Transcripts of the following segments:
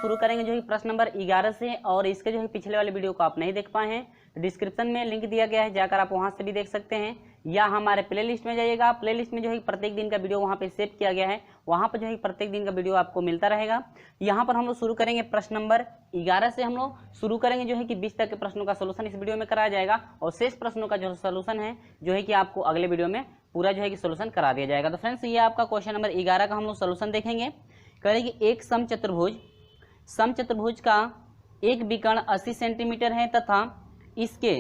शुरू करेंगे जो है प्रश्न नंबर 11 से, और इसके जो है पिछले वाले वीडियो को आप नहीं देख पाए हैं तो डिस्क्रिप्शन में लिंक दिया गया है, जाकर आप वहां से भी देख सकते हैं, या हमारे प्लेलिस्ट में जाइएगा। प्लेलिस्ट में जो है प्रत्येक दिन का वीडियो वहां पे सेव किया गया है, वहां पर जो है प्रत्येक दिन का वीडियो आपको मिलता रहेगा। यहाँ पर हम लोग शुरू करेंगे प्रश्न नंबर 11 से, हम लोग शुरू करेंगे जो है कि 20 तक के प्रश्नों का सोल्यूशन इस वीडियो में कराया जाएगा, और शेष प्रश्नों का जो सोल्यूशन है जो है कि आपको अगले वीडियो में पूरा जो है कि सोल्यूशन करा दिया जाएगा। तो फ्रेंड्स ये आपका क्वेश्चन नंबर 11 का हम लोग सोल्यूशन देखेंगे। करेंगे एक समचतुर्भुज का एक विकर्ण 80 सेंटीमीटर है तथा इसके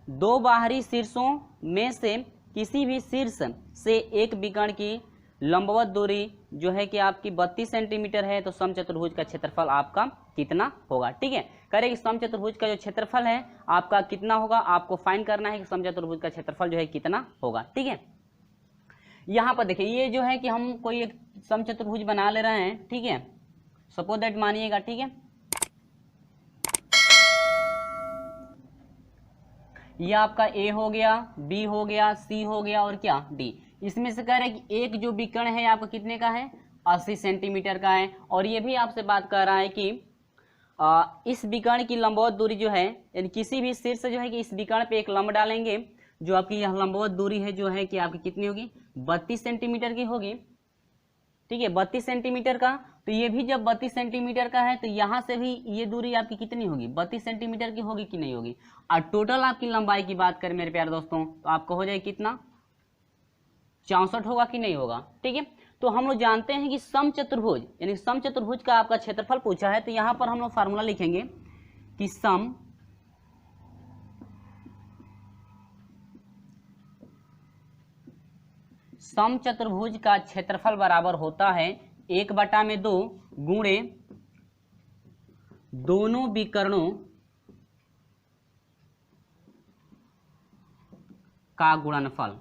दो बाहरी शीर्षों में से किसी भी शीर्ष से एक विकर्ण की लंबवत दूरी जो है कि आपकी 32 सेंटीमीटर है, तो समचतुर्भुज का क्षेत्रफल आपका कितना होगा। ठीक है, करेंगे समचतुर्भुज का जो क्षेत्रफल है आपका कितना होगा, आपको फाइंड करना है कि समचतुर्भुज का क्षेत्रफल जो है कितना होगा। ठीक है, यहाँ पर देखिए ये जो है कि हम कोई एक समचतुर्भुज बना ले रहे हैं। ठीक है, सपोज दैट मानिएगा। ठीक है, ये आपका ए हो गया, बी हो गया, सी हो गया और क्या डी। इसमें से कह रहे हैं कि एक जो विकर्ण है आपका कितने का है, 80 सेंटीमीटर का है, और ये भी आपसे बात कर रहा है कि इस विकर्ण की लंबवत दूरी जो है, यानी किसी भी शीर्ष जो है कि इस विकर्ण पे एक लंब डालेंगे, जो आपकी यह लंबवत दूरी है जो है कि आपकी कितनी होगी, 32 सेंटीमीटर की होगी। ठीक है, 32 सेंटीमीटर का, तो ये भी जब 32 सेंटीमीटर का है तो यहाँ से भी ये दूरी आपकी कितनी होगी, 32 सेंटीमीटर की होगी कि नहीं होगी। और टोटल आपकी लंबाई की बात करें मेरे प्यारे दोस्तों तो आपको हो जाए कितना, 64 होगा कि नहीं होगा। ठीक है, तो हम लोग जानते हैं कि समचतुर्भुज यानी समचतुर्भुज का आपका क्षेत्रफल पूछा है, तो यहाँ पर हम लोग फार्मूला लिखेंगे कि समचतुर्भुज का क्षेत्रफल बराबर होता है 1/2 गुणे दोनों विकर्णों का गुणनफल।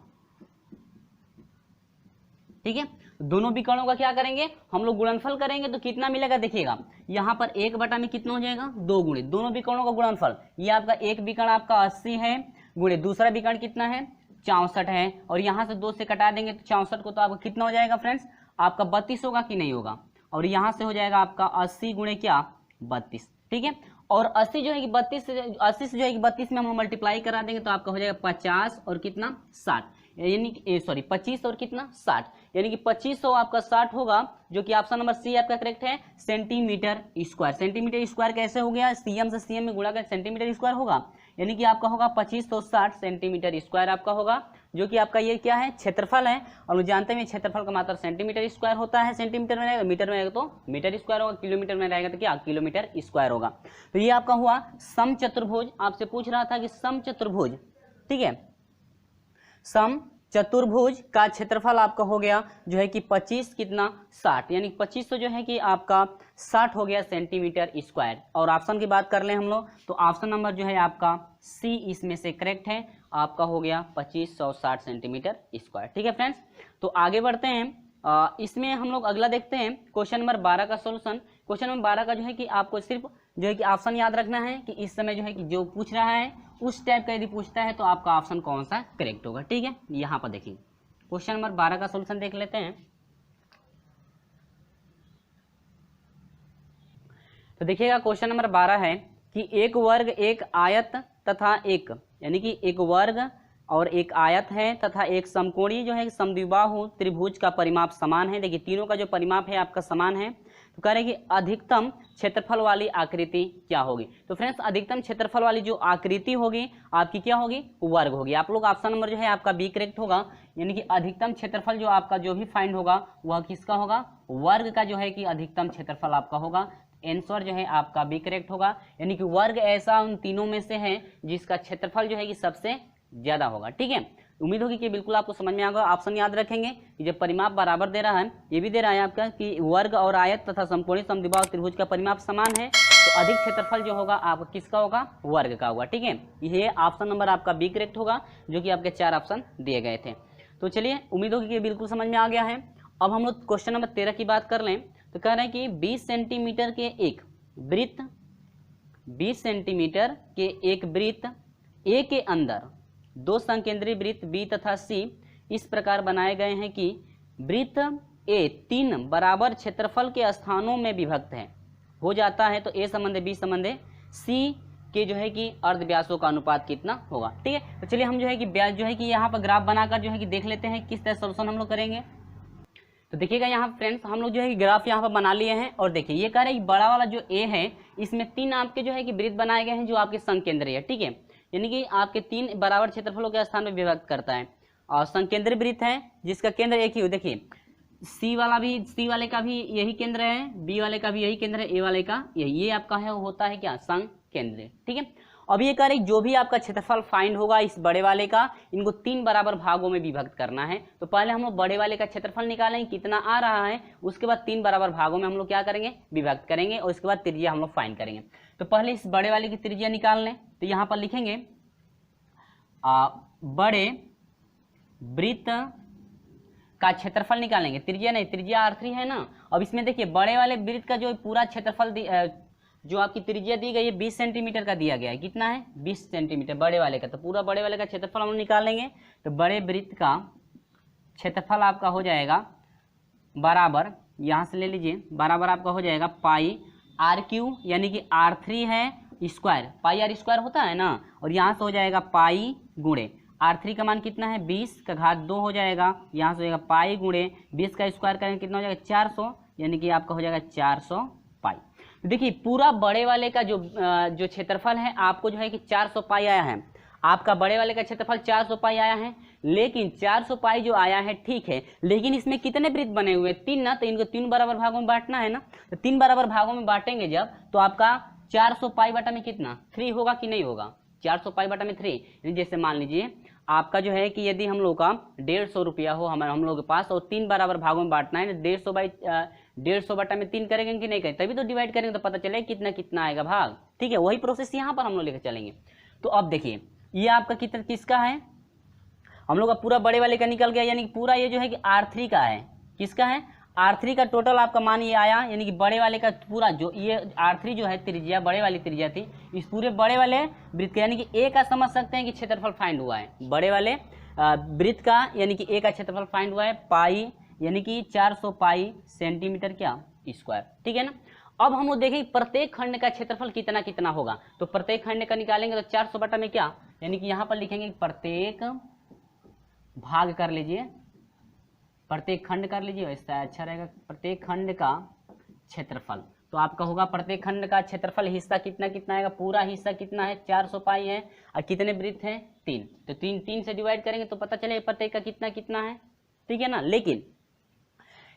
ठीक है, दोनों विकर्णों का क्या करेंगे हम लोग, गुणनफल करेंगे, तो कितना मिलेगा देखिएगा, यहाँ पर 1/2 में कितना हो जाएगा, 2 गुणे दोनों विकर्णों का गुणनफल। ये आपका एक विकर्ण आपका 80 है, गुणे दूसरा विकर्ण कितना है 64 है, और यहाँ से 2 से कटा देंगे तो 64 को तो आपका कितना हो जाएगा फ्रेंड्स, आपका 32 होगा कि नहीं होगा, और यहाँ से हो जाएगा आपका 80 गुणे क्या 32। ठीक है, और 80 जो है कि 32 से 80 से जो है कि 32 में हम मल्टीप्लाई करा देंगे तो आपका हो जाएगा 50 और कितना 60, यानी कि 25 और कितना 60, यानी कि 2500 आपका 60 होगा, जो कि ऑप्शन नंबर सी आपका करेक्ट है, सेंटीमीटर स्क्वायर। सेंटीमीटर स्क्वायर कैसे हो गया, सीएम से सीएम में गुणा कर सेंटीमीटर स्क्वायर होगा, यानी कि आपका होगा 2560 सेंटीमीटर स्क्वायर आपका होगा, जो कि आपका ये क्या है क्षेत्रफल है। और हम जानते हैं क्षेत्रफल का मात्रा सेंटीमीटर स्क्वायर होता है, सेंटीमीटर में रहेगा, मीटर में रहेगा तो मीटर स्क्वायर होगा, किलोमीटर में रहेगा तो क्या किलोमीटर स्क्वायर होगा। तो ये आपका हुआ समचतुर्भुज। आपसे पूछ रहा था कि समचतुर्भुज, ठीक है, समचतुर्भुज का क्षेत्रफल आपका हो गया जो है कि 25 कितना 60, यानी 2500 जो है कि आपका 60 हो गया सेंटीमीटर स्क्वायर। और ऑप्शन की बात कर लें हम लोग तो ऑप्शन नंबर जो है आपका सी इसमें से करेक्ट है, आपका हो गया 2560 सेंटीमीटर स्क्वायर। ठीक है फ्रेंड्स, तो आगे बढ़ते हैं। इसमें हम लोग अगला देखते हैं क्वेश्चन नंबर 12 का सोल्यूशन। क्वेश्चन नंबर 12 का जो है कि आपको सिर्फ जो है कि ऑप्शन याद रखना है कि इस समय जो है कि जो पूछ रहा है उस टाइप का यदि पूछता है तो आपका ऑप्शन कौन सा करेक्ट होगा। ठीक है, यहाँ पर देखिए क्वेश्चन नंबर 12 का सोल्यूशन देख लेते हैं। तो देखिएगा क्वेश्चन नंबर 12 है कि एक वर्ग एक आयत तथा एक, यानी कि एक वर्ग और एक आयत है तथा एक समकोणीय जो है समद्विबाहु त्रिभुज का परिमाप समान है। देखिए तीनों का जो परिमाप है आपका समान है, तो कह रहे कि अधिकतम क्षेत्रफल वाली आकृति क्या होगी। तो फ्रेंड्स अधिकतम क्षेत्रफल वाली जो आकृति होगी आपकी क्या होगी, वर्ग होगी। आप लोग ऑप्शन नंबर जो है आपका बी करेक्ट होगा, यानी कि अधिकतम क्षेत्रफल जो आपका जो भी फाइंड होगा वह किसका होगा, वर्ग का जो है कि अधिकतम क्षेत्रफल आपका होगा। आंसर जो है आपका बी करेक्ट होगा, यानी कि वर्ग ऐसा उन तीनों में से है जिसका क्षेत्रफल जो है कि सबसे ज्यादा होगा। ठीक है, उम्मीद होगी कि बिल्कुल आपको समझ में आ गया। ऑप्शन याद रखेंगे कि जब परिमाप बराबर दे रहा है, ये भी दे रहा है आपका कि वर्ग और आयत तथा समकोणीय समद्विबाहु त्रिभुज का परिमाप समान है, तो अधिक क्षेत्रफल जो होगा आपका किसका होगा, वर्ग का होगा। ठीक है, ये ऑप्शन नंबर आपका बी करेक्ट होगा, जो कि आपके 4 ऑप्शन दिए गए थे। तो चलिए उम्मीद होगी कि बिल्कुल समझ में आ गया है। अब हम लोग क्वेश्चन नंबर 13 की बात कर लें, तो कह रहे हैं कि 20 सेंटीमीटर के एक वृत्त, 20 सेंटीमीटर के एक वृत्त ए के अंदर 2 संकेंद्रीय वृत्त बी तथा सी इस प्रकार बनाए गए हैं कि वृत्त ए 3 बराबर क्षेत्रफल के स्थानों में विभक्त है। हो जाता है तो ए संबंध बी संबंध सी के जो है कि अर्ध व्यासों का अनुपात कितना होगा। ठीक है, तो चलिए हम जो है कि व्यास जो है कि यहाँ पर ग्राफ बनाकर जो है कि देख लेते हैं किस तरह सोल्यूशन हम लोग करेंगे। तो देखिएगा यहाँ फ्रेंड्स हम लोग जो है कि ग्राफ यहाँ पर बना लिए हैं और देखिए ये कह रहे हैं बड़ा वाला जो ए है इसमें 3 आपके जो है कि वृत्त बनाए गए हैं जो आपके संकेंद्रीय है। ठीक है, यानी कि आपके 3 बराबर क्षेत्रफलों के स्थान में विभक्त करता है और संकेंद्रीय वृत्त है जिसका केंद्र एक ही हो। देखिए सी वाले का भी यही केंद्र है, बी वाले का भी यही केंद्र है, ए वाले का यही, ये आपका है होता है क्या संकेंद्रीय। ठीक है, अब ये कह रहे जो भी आपका क्षेत्रफल फाइंड होगा इस बड़े वाले का इनको 3 बराबर भागों में विभक्त करना है। तो पहले हम लोग बड़े वाले का क्षेत्रफल निकालेंगे कितना आ रहा है, उसके बाद 3 बराबर भागों में हम लोग क्या करेंगे विभक्त करेंगे और उसके बाद त्रिज्या हम लोग फाइंड करेंगे। तो पहले इस बड़े वाले की त्रिज्या निकाल लें। तो यहाँ पर लिखेंगे बड़े वृत्त का क्षेत्रफल निकालेंगे, त्रिज्या नहीं, त्रिज्या R3 है ना। अब इसमें देखिए बड़े वाले वृत्त का जो पूरा क्षेत्रफल जो आपकी त्रिज्या दी गई है 20 सेंटीमीटर का दिया गया है, कितना है 20 सेंटीमीटर बड़े वाले का। तो पूरा बड़े वाले का क्षेत्रफल हम निकालेंगे। तो बड़े वृत्त का क्षेत्रफल आपका हो जाएगा बराबर, यहाँ से ले लीजिए, बराबर आपका हो जाएगा पाई R3 यानी कि R3 है स्क्वायर, पाई R स्क्वायर होता है ना, और यहाँ से हो जाएगा पाई गुणे R3 का मान कितना है 20 का घात 2 हो जाएगा, यहाँ से हो जाएगा पाई गुणे 20 का स्क्वायर करेंगे कितना हो जाएगा 400, यानी कि आपका हो जाएगा 400 पाई। तो देखिए पूरा बड़े वाले का जो क्षेत्रफल है आपको जो है कि 400 पाई आया है, आपका बड़े वाले का क्षेत्रफल 400 पाई आया है, लेकिन 400 पाई जो आया है ठीक है, लेकिन इसमें कितने वृत्त बने हुए 3 ना, तो इनको 3 बराबर भागों में बांटना है ना। तो 3 बराबर भागों में बांटेंगे जब तो आपका 400 पाई बटा में कितना 3 होगा कि नहीं होगा, 400 पाई बटा में 3। जैसे मान लीजिए आपका जो है कि यदि हम लोग का 150 रुपया हो हम लोग के पास और 3 बराबर भागों में बांटना है, 150 बटा में 3 करेंगे कि नहीं करेंगे, तभी तो डिवाइड करेंगे तो पता चलेगा कितना कितना आएगा भाग। ठीक है, वही प्रोसेस यहाँ पर हम लोग लेकर चलेंगे। तो अब देखिए ये आपका कितना किसका है, हम लोग का पूरा बड़े वाले का निकल गया, यानी कि पूरा ये जो है कि R3 का है, किसका है R3 का टोटल आपका मान ये आया, यानी कि बड़े वाले का पूरा जो ये R3 जो है त्रिज्या बड़े वाली त्रिज्या थी इस पूरे बड़े वाले वृत्त का, यानी कि ए का समझ सकते हैं कि क्षेत्रफल फाइंड हुआ है बड़े वाले वृत्त का, यानी कि ए का क्षेत्रफल फाइंड हुआ है पाई यानी कि 400 पाई सेंटीमीटर क्या स्क्वायर। ठीक है ना। अब हम लोग देखेंगे प्रत्येक खंड का क्षेत्रफल कितना कितना होगा। तो प्रत्येक खंड का निकालेंगे तो 400 बटा में क्या, यानी कि यहाँ पर लिखेंगे प्रत्येक भाग कर लीजिए, प्रत्येक खंड कर लीजिए, ऐसा अच्छा रहेगा। प्रत्येक खंड का क्षेत्रफल तो आपका होगा प्रत्येक खंड का क्षेत्रफल हिस्सा कितना कितना आएगा, पूरा हिस्सा कितना है 400 पाई है और कितने वृत्त हैं 3, तो 3 से डिवाइड करेंगे तो पता चलेगा प्रत्येक का कितना कितना है। ठीक है ना। लेकिन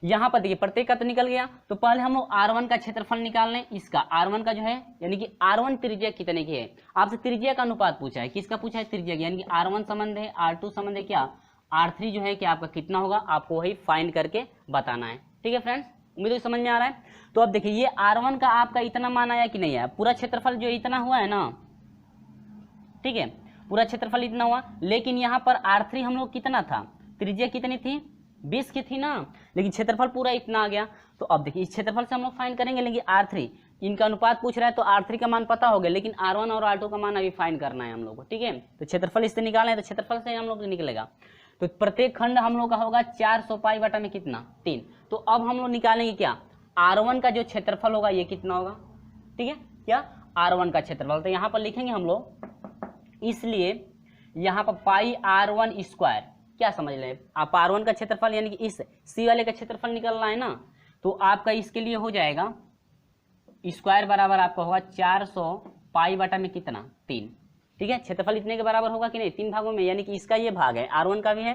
यहाँ पर देखिए प्रत्येक का तो निकल गया, तो पहले हम लोग R1 का क्षेत्रफल निकाल लें। इसका R1 का जो है यानी कि R1 त्रिज्या कितने की है, आपसे त्रिज्या का अनुपात पूछा है, किसका पूछा है त्रिज्या की, यानी कि R1 संबंध है R2 संबंध है क्या R3 जो है कि आपका कितना होगा, आपको वही फाइंड करके बताना है। ठीक है फ्रेंड्स, उम्मीद है समझ में आ रहा है। तो अब देखिए ये R1 का आपका इतना मान आया कि नहीं आया, पूरा क्षेत्रफल जो इतना हुआ है ना, ठीक है पूरा क्षेत्रफल इतना हुआ, लेकिन यहाँ पर R3 हम लोग कितना था, त्रिज्या कितनी थी 20 की थी ना, लेकिन क्षेत्रफल पूरा इतना आ गया। तो अब देखिए इस क्षेत्रफल से हम लोग फाइंड करेंगे, लेकिन R3 इनका अनुपात पूछ रहा है तो R3 का मान पता हो गया, लेकिन R1 और R2 का मान अभी फाइंड करना है हम लोग को। ठीक है, तो क्षेत्रफल इससे निकालें तो क्षेत्रफल से हम लोग निकलेगा। तो प्रत्येक खंड हम लोग का होगा 400 पाई बटा में कितना 3। तो अब हम लोग निकालेंगे क्या R1 का जो क्षेत्रफल होगा ये कितना होगा। ठीक है, क्या R1 का क्षेत्रफल, तो यहाँ पर लिखेंगे हम लोग, इसलिए यहाँ पर पाई R1 स्क्वायर, क्या समझ लें आप R1 का क्षेत्रफल यानी कि इस C वाले का क्षेत्रफल निकलना है ना, तो आपका इसके लिए हो जाएगा स्क्वायर बराबर आपका होगा 400 पाई बटा में कितना 3। ठीक है, क्षेत्रफल इतने के बराबर होगा कि नहीं 3 भागों में, यानी कि इसका ये भाग है R1 का भी है,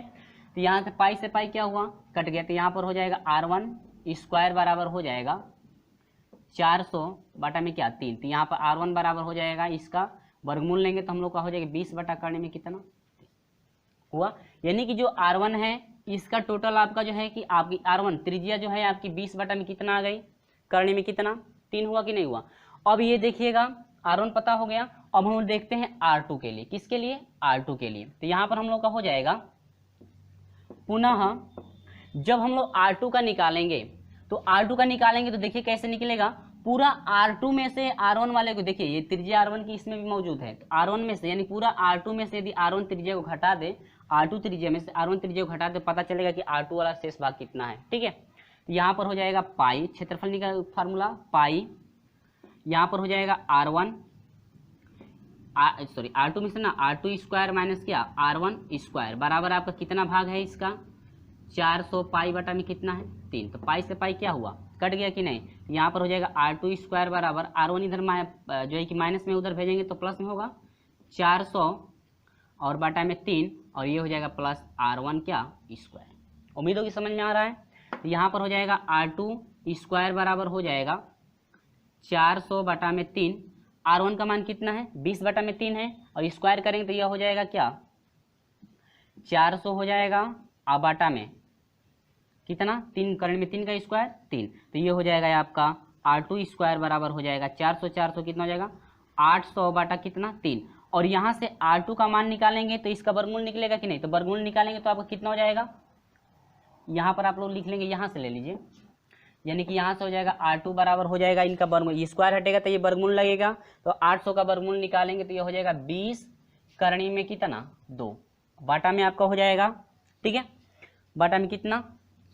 तो यहाँ से पाई क्या हुआ कट गया, तो यहाँ पर हो जाएगा R1 स्क्वायर बराबर हो जाएगा 400 बटा में क्या 3, तो यहाँ पर R1 बराबर हो जाएगा, इसका वर्गमूल लेंगे तो हम लोग का हो जाएगा 20 बटा करने में कितना हुआ, यानी कि जो R1 है इसका टोटल आपका जो है कि आपकी R1 त्रिज्या जो है आपकी 20 बटा में कितना आ गई, करने में कितना 3 हुआ कि नहीं हुआ। अब ये देखिएगा R1 पता हो गया, अब हम देखते हैं R2 के लिए, किसके लिए R2 के लिए। तो यहाँ पर हम लोग का हो जाएगा पुनः जब हम लोग R2 का निकालेंगे तो R2 का निकालेंगे तो देखिए कैसे निकलेगा, पूरा R2 में से R1 वाले को देखिए, ये त्रिज्या R1 की इसमें भी मौजूद है, तो R1 में से यानी पूरा R2 में से यदि R1 त्रिज्या को घटा दे, R2 त्रिज्या में से R1 त्रिज्या को घटा दे, पता चलेगा कि R2 वाला शेष भाग कितना है। ठीक है, तो यहाँ पर हो जाएगा पाई, क्षेत्रफल निकाल फार्मूला पाई यहाँ पर हो जाएगा R1 सॉरी R2 में से ना R2 स्क्वायर माइनस क्या R1 स्क्वायर बराबर आपका कितना भाग है इसका 400 पाई बटा में कितना है 3। तो पाई से पाई क्या हुआ कट गया कि नहीं। तो यहाँ पर हो जाएगा R2 स्क्वायर बराबर R1 इधर जो है कि माइनस में उधर भेजेंगे तो प्लस में होगा 400 और बटा में 3 और ये हो जाएगा प्लस R1 क्या स्क्वायर। उम्मीद होगी समझ में आ रहा है। तो यहाँ पर हो जाएगा R2 स्क्वायर बराबर हो जाएगा 400 बटा में 3। R1 का मान कितना है 20 बटा में 3 है और स्क्वायर करेंगे तो यह हो जाएगा क्या 400 हो जाएगा और बटा में कितना 3 करने में 3 का स्क्वायर 3। तो ये हो जाएगा आपका R2 स्क्वायर बराबर हो जाएगा 400 400 कितना हो जाएगा 800 बटा कितना 3। और यहाँ से R2 का मान निकालेंगे तो इसका वर्गमूल निकलेगा कि नहीं। तो वर्गमूल निकालेंगे तो आपका कितना हो जाएगा यहाँ पर आप लोग लिख लेंगे यहाँ से ले लीजिए यानी कि यहाँ से हो जाएगा R2 बराबर हो जाएगा इनका वर्गमूल ये स्क्वायर हटेगा तो ये वर्गमूल लगेगा। तो 800 का वर्गमूल निकालेंगे तो ये हो जाएगा 20 करनी में कितना 2 बाटा में आपका हो जाएगा ठीक है बाटा में कितना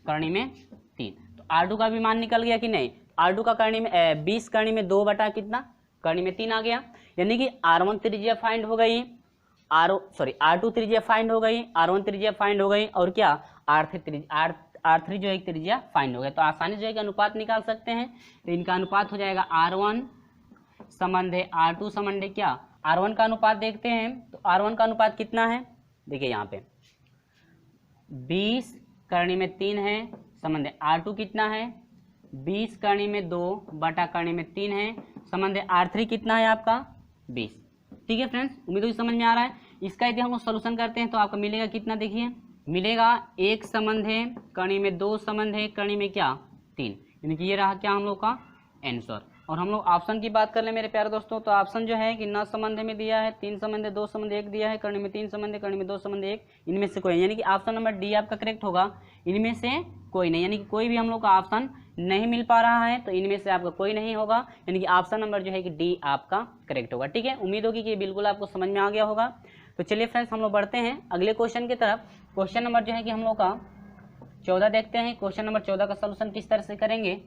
करनी में 3। तो R2 का भी मान निकल गया कि नहीं। R2 का करनी में 20 करनी में 2 बटा कितना करनी में 3 आ गया यानी कि R1 त्रिज्या फाइंड हो गई R2 त्रिज्या फाइंड हो गई R1 त्रिज्या फाइंड हो गई और क्या R3 जो है त्रिज्या फाइंड हो गया। तो आसानी से जो है कि अनुपात निकाल सकते हैं। तो इनका अनुपात हो जाएगा R1 संबंध है R2 संबंध है क्या R1 का अनुपात देखते हैं। तो R1 का अनुपात कितना है देखिए यहाँ पे 20 करनी में 3 है संबंध है R2 कितना है 20 करनी में 2 बटा करनी में 3 है संबंध है R3 कितना है आपका 20। ठीक है फ्रेंड्स उम्मीद है समझ में आ रहा है। इसका यदि हम लोग सोल्यूशन करते हैं तो आपका मिलेगा कितना देखिए मिलेगा 1 संबंध है करनी में 2 संबंध है करनी में क्या 3 यानी कि ये रहा क्या हम लोग का आंसर। और हम लोग ऑप्शन की बात कर ले मेरे प्यारे दोस्तों तो ऑप्शन जो है कि न संबंध में दिया है 3 संबंध 2 संबंध 1 दिया है करनी में 3 संबंध करनी में 2 संबंध 1 इनमें से कोई यानी कि ऑप्शन नंबर डी आपका करेक्ट होगा। इनमें से कोई नहीं यानी कि कोई भी हम लोग का ऑप्शन नहीं मिल पा रहा है तो इनमें से आपका कोई नहीं होगा यानी कि ऑप्शन नंबर जो है कि डी आपका करेक्ट होगा। ठीक है उम्मीद होगी कि बिल्कुल आपको समझ में आ गया होगा। तो चलिए फ्रेंड्स हम लोग बढ़ते हैं अगले क्वेश्चन की तरफ। क्वेश्चन नंबर जो है कि हम लोग का 14 देखते हैं। क्वेश्चन नंबर 14 का सॉल्यूशन किस तरह से करेंगे।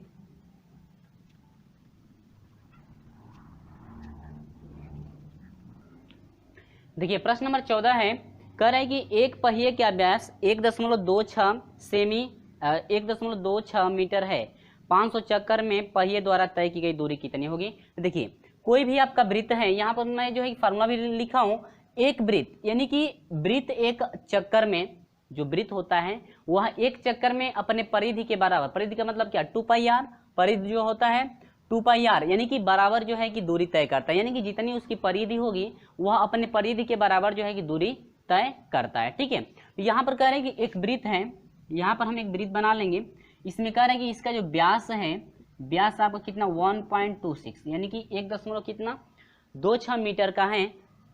देखिए प्रश्न नंबर 14 है कह रहा है कि एक पहिए का व्यास 1.26 मीटर है 500 चक्कर में पहिए द्वारा तय की गई दूरी कितनी होगी। तो देखिए कोई भी आपका वृत्त है यहाँ पर मैं जो है फार्मूला भी लिखा हूँ एक वृत्त यानी कि वृत्त एक चक्कर में जो वृत्त होता है वह एक चक्कर में अपने परिधि के बराबर परिधि का मतलब क्या 2πr परिधि जो होता है 2πr यानी कि बराबर जो है कि दूरी तय करता है यानी कि जितनी उसकी परिधि होगी वह अपने परिधि के बराबर जो है कि दूरी तय करता है। ठीक है यहाँ पर कह रहे हैं कि एक वृत्त है यहाँ पर हम एक वृत्त बना लेंगे। इसमें कह रहे हैं कि इसका जो व्यास है व्यास आपका कितना 1.26 यानी कि 1.26 मीटर का है।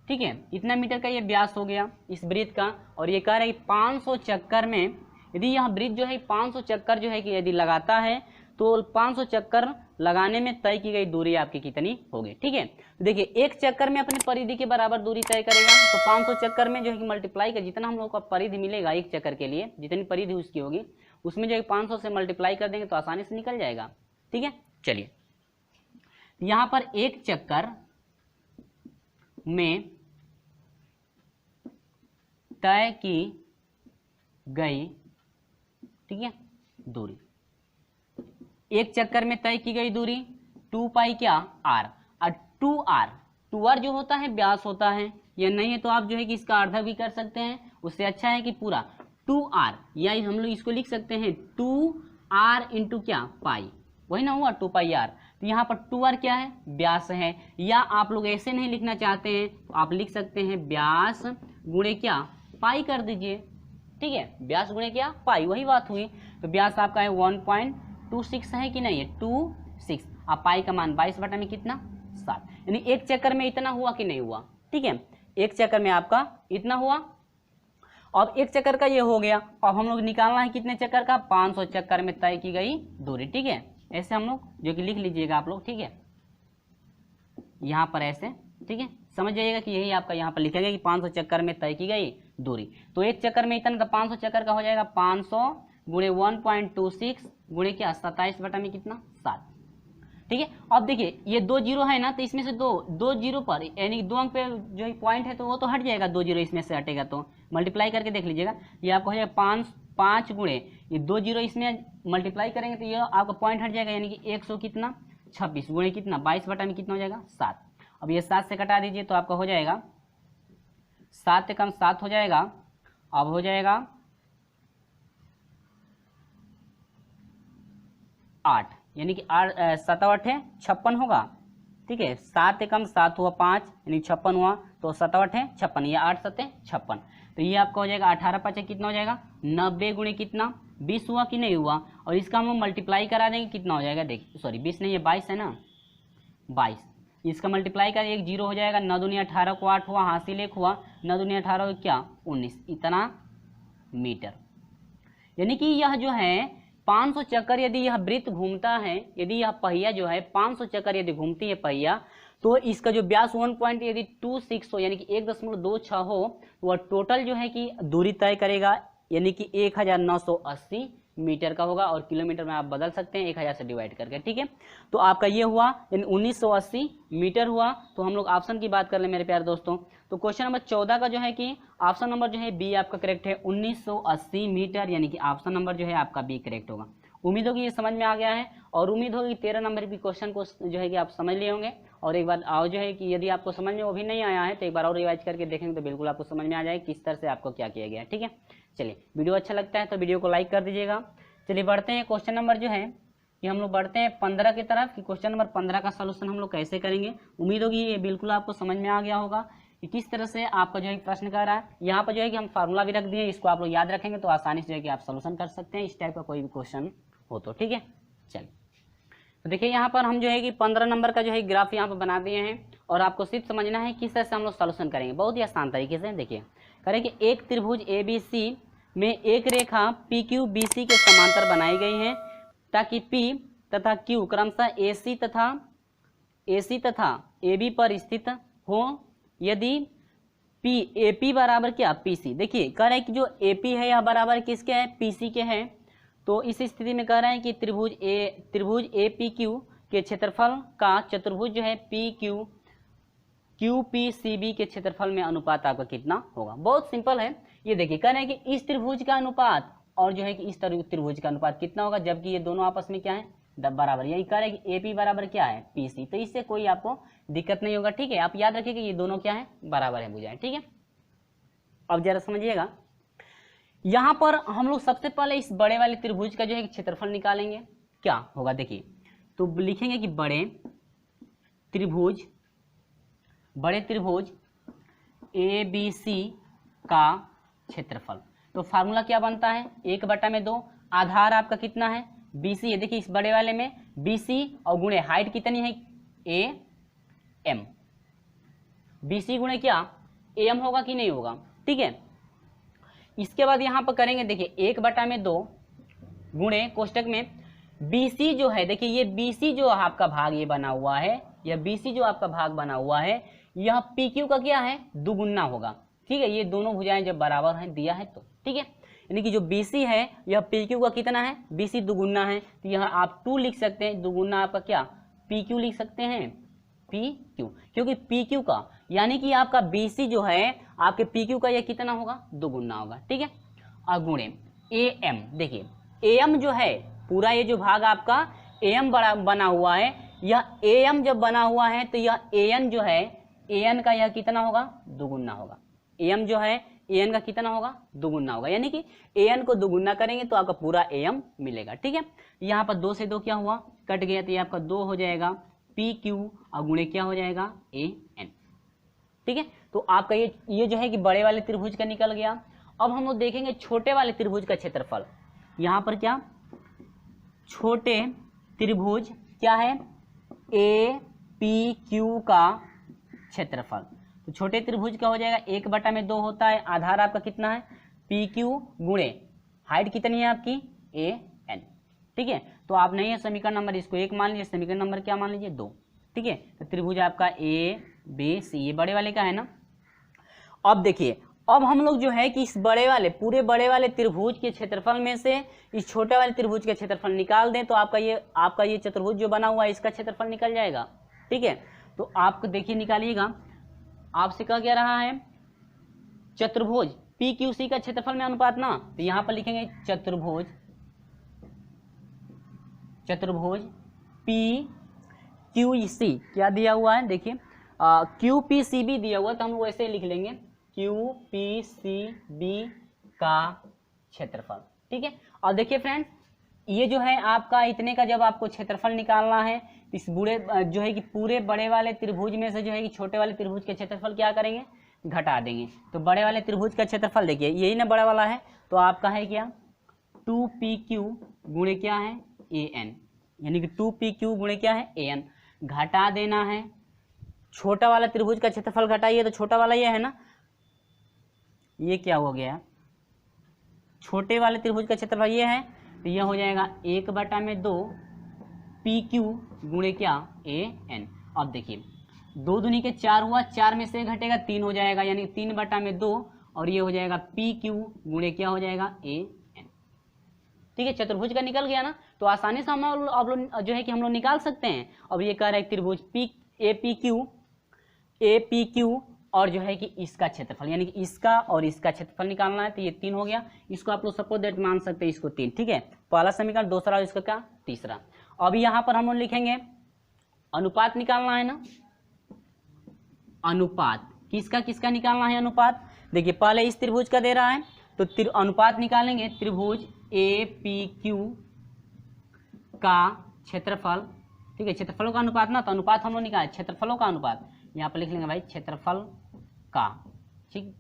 ठीक है इतना मीटर का ये व्यास हो गया इस वृत्त का। और ये कह रहे हैं कि 500 चक्कर में यदि यह वृत्त जो है 500 चक्कर जो है कि यदि लगाता है तो 500 चक्कर लगाने में तय की गई दूरी आपकी कितनी होगी। ठीक है देखिए एक चक्कर में अपनी परिधि के बराबर दूरी तय करेगा तो 500 चक्कर में जो है कि मल्टीप्लाई का जितना हम लोग का परिधि मिलेगा एक चक्कर के लिए जितनी परिधि उसकी होगी उसमें जो है 500 से मल्टीप्लाई कर देंगे तो आसानी से निकल जाएगा। ठीक है चलिए यहाँ पर एक चक्कर में तय की गई ठीक है दूरी एक चक्कर में तय की गई दूरी 2π क्या r और 2r जो होता है व्यास होता है या नहीं है तो आप जो है कि इसका अर्धा भी कर सकते हैं। उससे अच्छा है कि पूरा 2r या हम लोग इसको लिख सकते हैं 2r इंटू क्या पाई वही ना हुआ 2πr। तो यहाँ पर 2r क्या है व्यास है या आप लोग ऐसे नहीं लिखना चाहते हैं तो आप लिख सकते हैं व्यास गुणे क्या पाई कर दीजिए। ठीक है व्यास गुणे क्या पाई वही बात हुई। तो व्यास आपका है 1.26 है कि नहीं है 26 आप पाई का मान 22 बटा में कितना 7 यानी एक चक्कर में इतना हुआ कि नहीं हुआ। ठीक है एक चक्कर में आपका इतना हुआ। अब एक चक्कर का ये हो गया। अब हम लोग निकालना है कितने चक्कर का 500 चक्कर में तय की गई दूरी। ठीक है ऐसे हम लोग जो कि लिख लीजिएगा आप लोग। ठीक है यहाँ पर ऐसे ठीक है समझ जाइएगा कि यही आपका यहाँ पर लिखेगा कि 500 चक्कर में तय की गई दूरी। तो एक चक्कर में इतना तो 500 चक्कर का हो जाएगा 500 गुणे 1.26 गुणे क्या 27 बटा में कितना 7। ठीक है। अब देखिए ये 2 जीरो है ना, तो इसमें से दो जीरो पर यानी 2 अंक पे जो पॉइंट है तो वो तो हट जाएगा, 2 जीरो इसमें से हटेगा तो मल्टीप्लाई करके देख लीजिएगा, ये आपको हो जाएगा 5 गुणे ये 2 जीरो इसमें मल्टीप्लाई करेंगे तो ये आपका पॉइंट हट जाएगा, यानी कि 100 कितना 26 गुणे कितना 22 बटा में कितना हो जाएगा 7। अब ये 7 से कटा दीजिए तो आपका हो जाएगा 7 से कम 7 हो जाएगा, अब हो जाएगा 8, यानी कि 7 8 है 56 होगा, ठीक है। 7 से कम 7 हुआ 5 यानी 56 हुआ, तो 7 8 है 56, ये 8 7 56, तो ये आपका हो जाएगा 18 5 कितना हो जाएगा 90 गुणे कितना 20 हुआ कि नहीं हुआ। और इसका हम मल्टीप्लाई करा देंगे कितना हो जाएगा, देखिए सॉरी 20 नहीं, ये 22 है ना 22, इसका मल्टीप्लाई कर एक जीरो हो जाएगा, 9 दूनी 18 को 8 हुआ, हासिल 1 हुआ, 9 दूनी 18 को क्या 19, इतना मीटर। यानी कि यह जो है 500 चक्कर यदि यह वृत्त घूमता है, यदि यह पहिया जो है 500 चक्कर यदि घूमती है पहिया, तो इसका जो व्यास 1 पॉइंट यदि 26 हो यानी कि 1.26 हो, तो वह टोटल जो है कि दूरी तय करेगा, यानी कि 1980 मीटर का होगा, और किलोमीटर में आप बदल सकते हैं 1000 से डिवाइड करके, ठीक है। तो आपका ये हुआ यानी 1980 मीटर हुआ। तो हम लोग ऑप्शन की बात कर ले मेरे प्यारे दोस्तों, तो क्वेश्चन नंबर 14 का जो है कि ऑप्शन नंबर जो है बी आपका करेक्ट है, 1980 मीटर, यानी कि ऑप्शन नंबर जो है आपका बी करेक्ट होगा। उम्मीद होगी ये समझ में आ गया है, और उम्मीद होगी 13 नंबर की क्वेश्चन को जो है कि आप समझ लिए होंगे। और एक बार आओ जो है कि यदि आपको समझ में वो भी नहीं आया है तो एक बार और रिवाइज करके देखेंगे तो बिल्कुल आपको समझ में आ जाएगा किस तरह से आपको क्या किया गया है, ठीक है। चलिए, वीडियो अच्छा लगता है तो वीडियो को लाइक कर दीजिएगा। चलिए बढ़ते हैं क्वेश्चन नंबर जो है कि हम लोग बढ़ते हैं 15 की तरफ, कि क्वेश्चन नंबर 15 का सलूशन हम लोग कैसे करेंगे। उम्मीद होगी ये बिल्कुल आपको समझ में आ गया होगा कि किस तरह से आपका जो है प्रश्न कर रहा है। यहाँ पर जो है कि हम फार्मूला भी रख दिए, इसको आप लोग याद रखेंगे तो आसानी से जो है कि आप सलूशन कर सकते हैं इस टाइप का कोई भी क्वेश्चन हो तो, ठीक है। चलिए तो देखिए यहाँ पर हम जो है कि 15 नंबर का जो है ग्राफ यहाँ पर बना दिए हैं, और आपको सिर्फ समझना है किस तरह से हम लोग सॉल्यूशन करेंगे। बहुत ही आसान तरीके से देखिए करें कि एक त्रिभुज ABC में एक रेखा PQ BC के समांतर बनाई गई है, ताकि P तथा Q क्रमशः AC तथा AB पर स्थित हो। यदि AP बराबर क्या PC, देखिए कह रहे हैं कि जो AP है यह बराबर किसके है PC के हैं। तो इस स्थिति में कह रहे हैं कि त्रिभुज APQ के क्षेत्रफल का चतुर्भुज जो है PQ QPCB के क्षेत्रफल में अनुपात आपका कितना होगा। बहुत सिंपल है, ये देखिए कह रहे हैं कि इस त्रिभुज का अनुपात और जो है कि इस त्रिभुज का अनुपात कितना होगा, जबकि ये दोनों आपस में क्या है बराबर। यही कह रहे हैं कि AP बराबर क्या है PC, तो इससे कोई आपको दिक्कत नहीं होगा, ठीक है। आप याद रखिए कि ये दोनों क्या है बराबर है भुजाएं, ठीक है। अब जरा समझिएगा, यहाँ पर हम लोग सबसे पहले इस बड़े वाले त्रिभुज का जो है क्षेत्रफल निकालेंगे। क्या होगा देखिए, तो लिखेंगे कि बड़े त्रिभुज ABC का क्षेत्रफल। तो फार्मूला क्या बनता है 1/2, आधार आपका कितना है BC है। देखिए इस बड़े वाले में BC और गुणे हाइट कितनी है AM, BC गुणे क्या AM होगा कि नहीं होगा, ठीक है। इसके बाद यहाँ पर करेंगे देखिए 1/2 गुणे कोष्टक में BC जो है, देखिए ये BC जो आपका भाग ये बना हुआ है, यह BC जो आपका भाग बना हुआ है यह PQ का क्या है दुगुना होगा, ठीक है। ये दोनों भुजाएं जब बराबर हैं दिया है तो, ठीक है। यानी कि जो BC है यह PQ का कितना है BC दुगुना है, तो यहाँ आप 2 लिख सकते हैं, दुगुना आपका क्या PQ लिख सकते हैं PQ, क्योंकि PQ का यानी कि आपका BC जो है आपके PQ का यह कितना होगा दुगुना होगा, ठीक है। और गुणे AM, देखिए AM जो है पूरा ये जो भाग आपका AM बना हुआ है, यह AM जब बना हुआ है तो यह AN जो है AN का यह कितना होगा दुगुना होगा। AM जो है AN का कितना होगा दुगुना होगा, यानी कि AN को दुगुना करेंगे तो आपका पूरा AM मिलेगा, ठीक है। यहाँ पर 2 से 2 क्या हुआ कट गया, तो ये आपका 2 हो जाएगा PQ और गुणे क्या हो जाएगा AN, ठीक है। तो आपका ये जो है कि बड़े वाले त्रिभुज का निकल गया। अब हम लोग देखेंगे छोटे वाले त्रिभुज का क्षेत्रफल। यहाँ पर क्या छोटे त्रिभुज क्या है APQ का क्षेत्रफल। तो छोटे त्रिभुज का हो जाएगा 1/2 होता है, आधार आपका कितना है PQ गुणे हाइट कितनी है आपकी AN, ठीक है। तो आप नहीं है समीकरण नंबर इसको 1 मान लीजिए, समीकरण नंबर क्या मान लीजिए 2, ठीक है। तो त्रिभुज आपका ABC ये बड़े वाले का है ना। अब देखिए अब हम लोग जो है कि इस बड़े वाले पूरे बड़े वाले त्रिभुज के क्षेत्रफल में से इस छोटे वाले त्रिभुज का क्षेत्रफल निकाल दें तो आपका ये चतुर्भुज जो बना हुआ है इसका क्षेत्रफल निकल जाएगा। ठीक है, तो आप देखिए निकालिएगा, आपसे कह क्या रहा है चतुर्भुज पी क्यू सी का क्षेत्रफल में अनुपात ना, तो यहाँ पर लिखेंगे चतुर्भुज पी क्यू सी क्या दिया हुआ है, देखिए क्यू पी सी बी दिया हुआ है, तो हम वैसे ही लिख लेंगे क्यू पी सी बी का क्षेत्रफल। ठीक है, और देखिए फ्रेंड्स ये जो है आपका इतने का जब आपको क्षेत्रफल निकालना है तो इस बूढ़े जो है कि पूरे बड़े वाले त्रिभुज में से जो है कि छोटे वाले त्रिभुज के क्षेत्रफल क्या करेंगे, घटा देंगे। तो बड़े वाले त्रिभुज का क्षेत्रफल देखिए यही ना बड़ा वाला है, तो आपका है क्या 2pq गुणे क्या है an, यानी कि 2pq गुणे क्या है an, घटा देना है। छोटा वाला त्रिभुज का क्षेत्रफल घटाइए तो छोटा वाला ये है ना, ये क्या हो गया, छोटे वाले त्रिभुज का क्षेत्रफल ये है, तो यह हो जाएगा 1/2 pq गुणे क्या an। अब देखिए 2 दूनी के 4 हुआ, 4 में से घटेगा 3 हो जाएगा, यानी 3/2 और ये हो जाएगा pq गुणे क्या हो जाएगा an। ठीक है, चतुर्भुज का निकल गया ना, तो आसानी से हम लोग जो है कि हम लोग निकाल सकते हैं। अब ये कह रहा है त्रिभुज APQ और जो है कि इसका क्षेत्रफल, यानी कि इसका और इसका क्षेत्रफल निकालना है, तो ये 3 हो गया। इसको आप लोग सपोज दैट मान सकते हैं इसको 3। ठीक है, पहला समीकरण, दूसरा और इसका क्या तीसरा। अब यहाँ पर हम लोग लिखेंगे अनुपात निकालना है ना, अनुपात किसका किसका निकालना है अनुपात, देखिए पहले इस त्रिभुज का दे रहा है तो अनुपात निकालेंगे त्रिभुज APQ का क्षेत्रफल। ठीक है, क्षेत्रफलों का अनुपात ना, तो अनुपात हम लोग निकाले क्षेत्रफलों का अनुपात, यहाँ पर लिख लेंगे भाई क्षेत्रफल का। ठीक,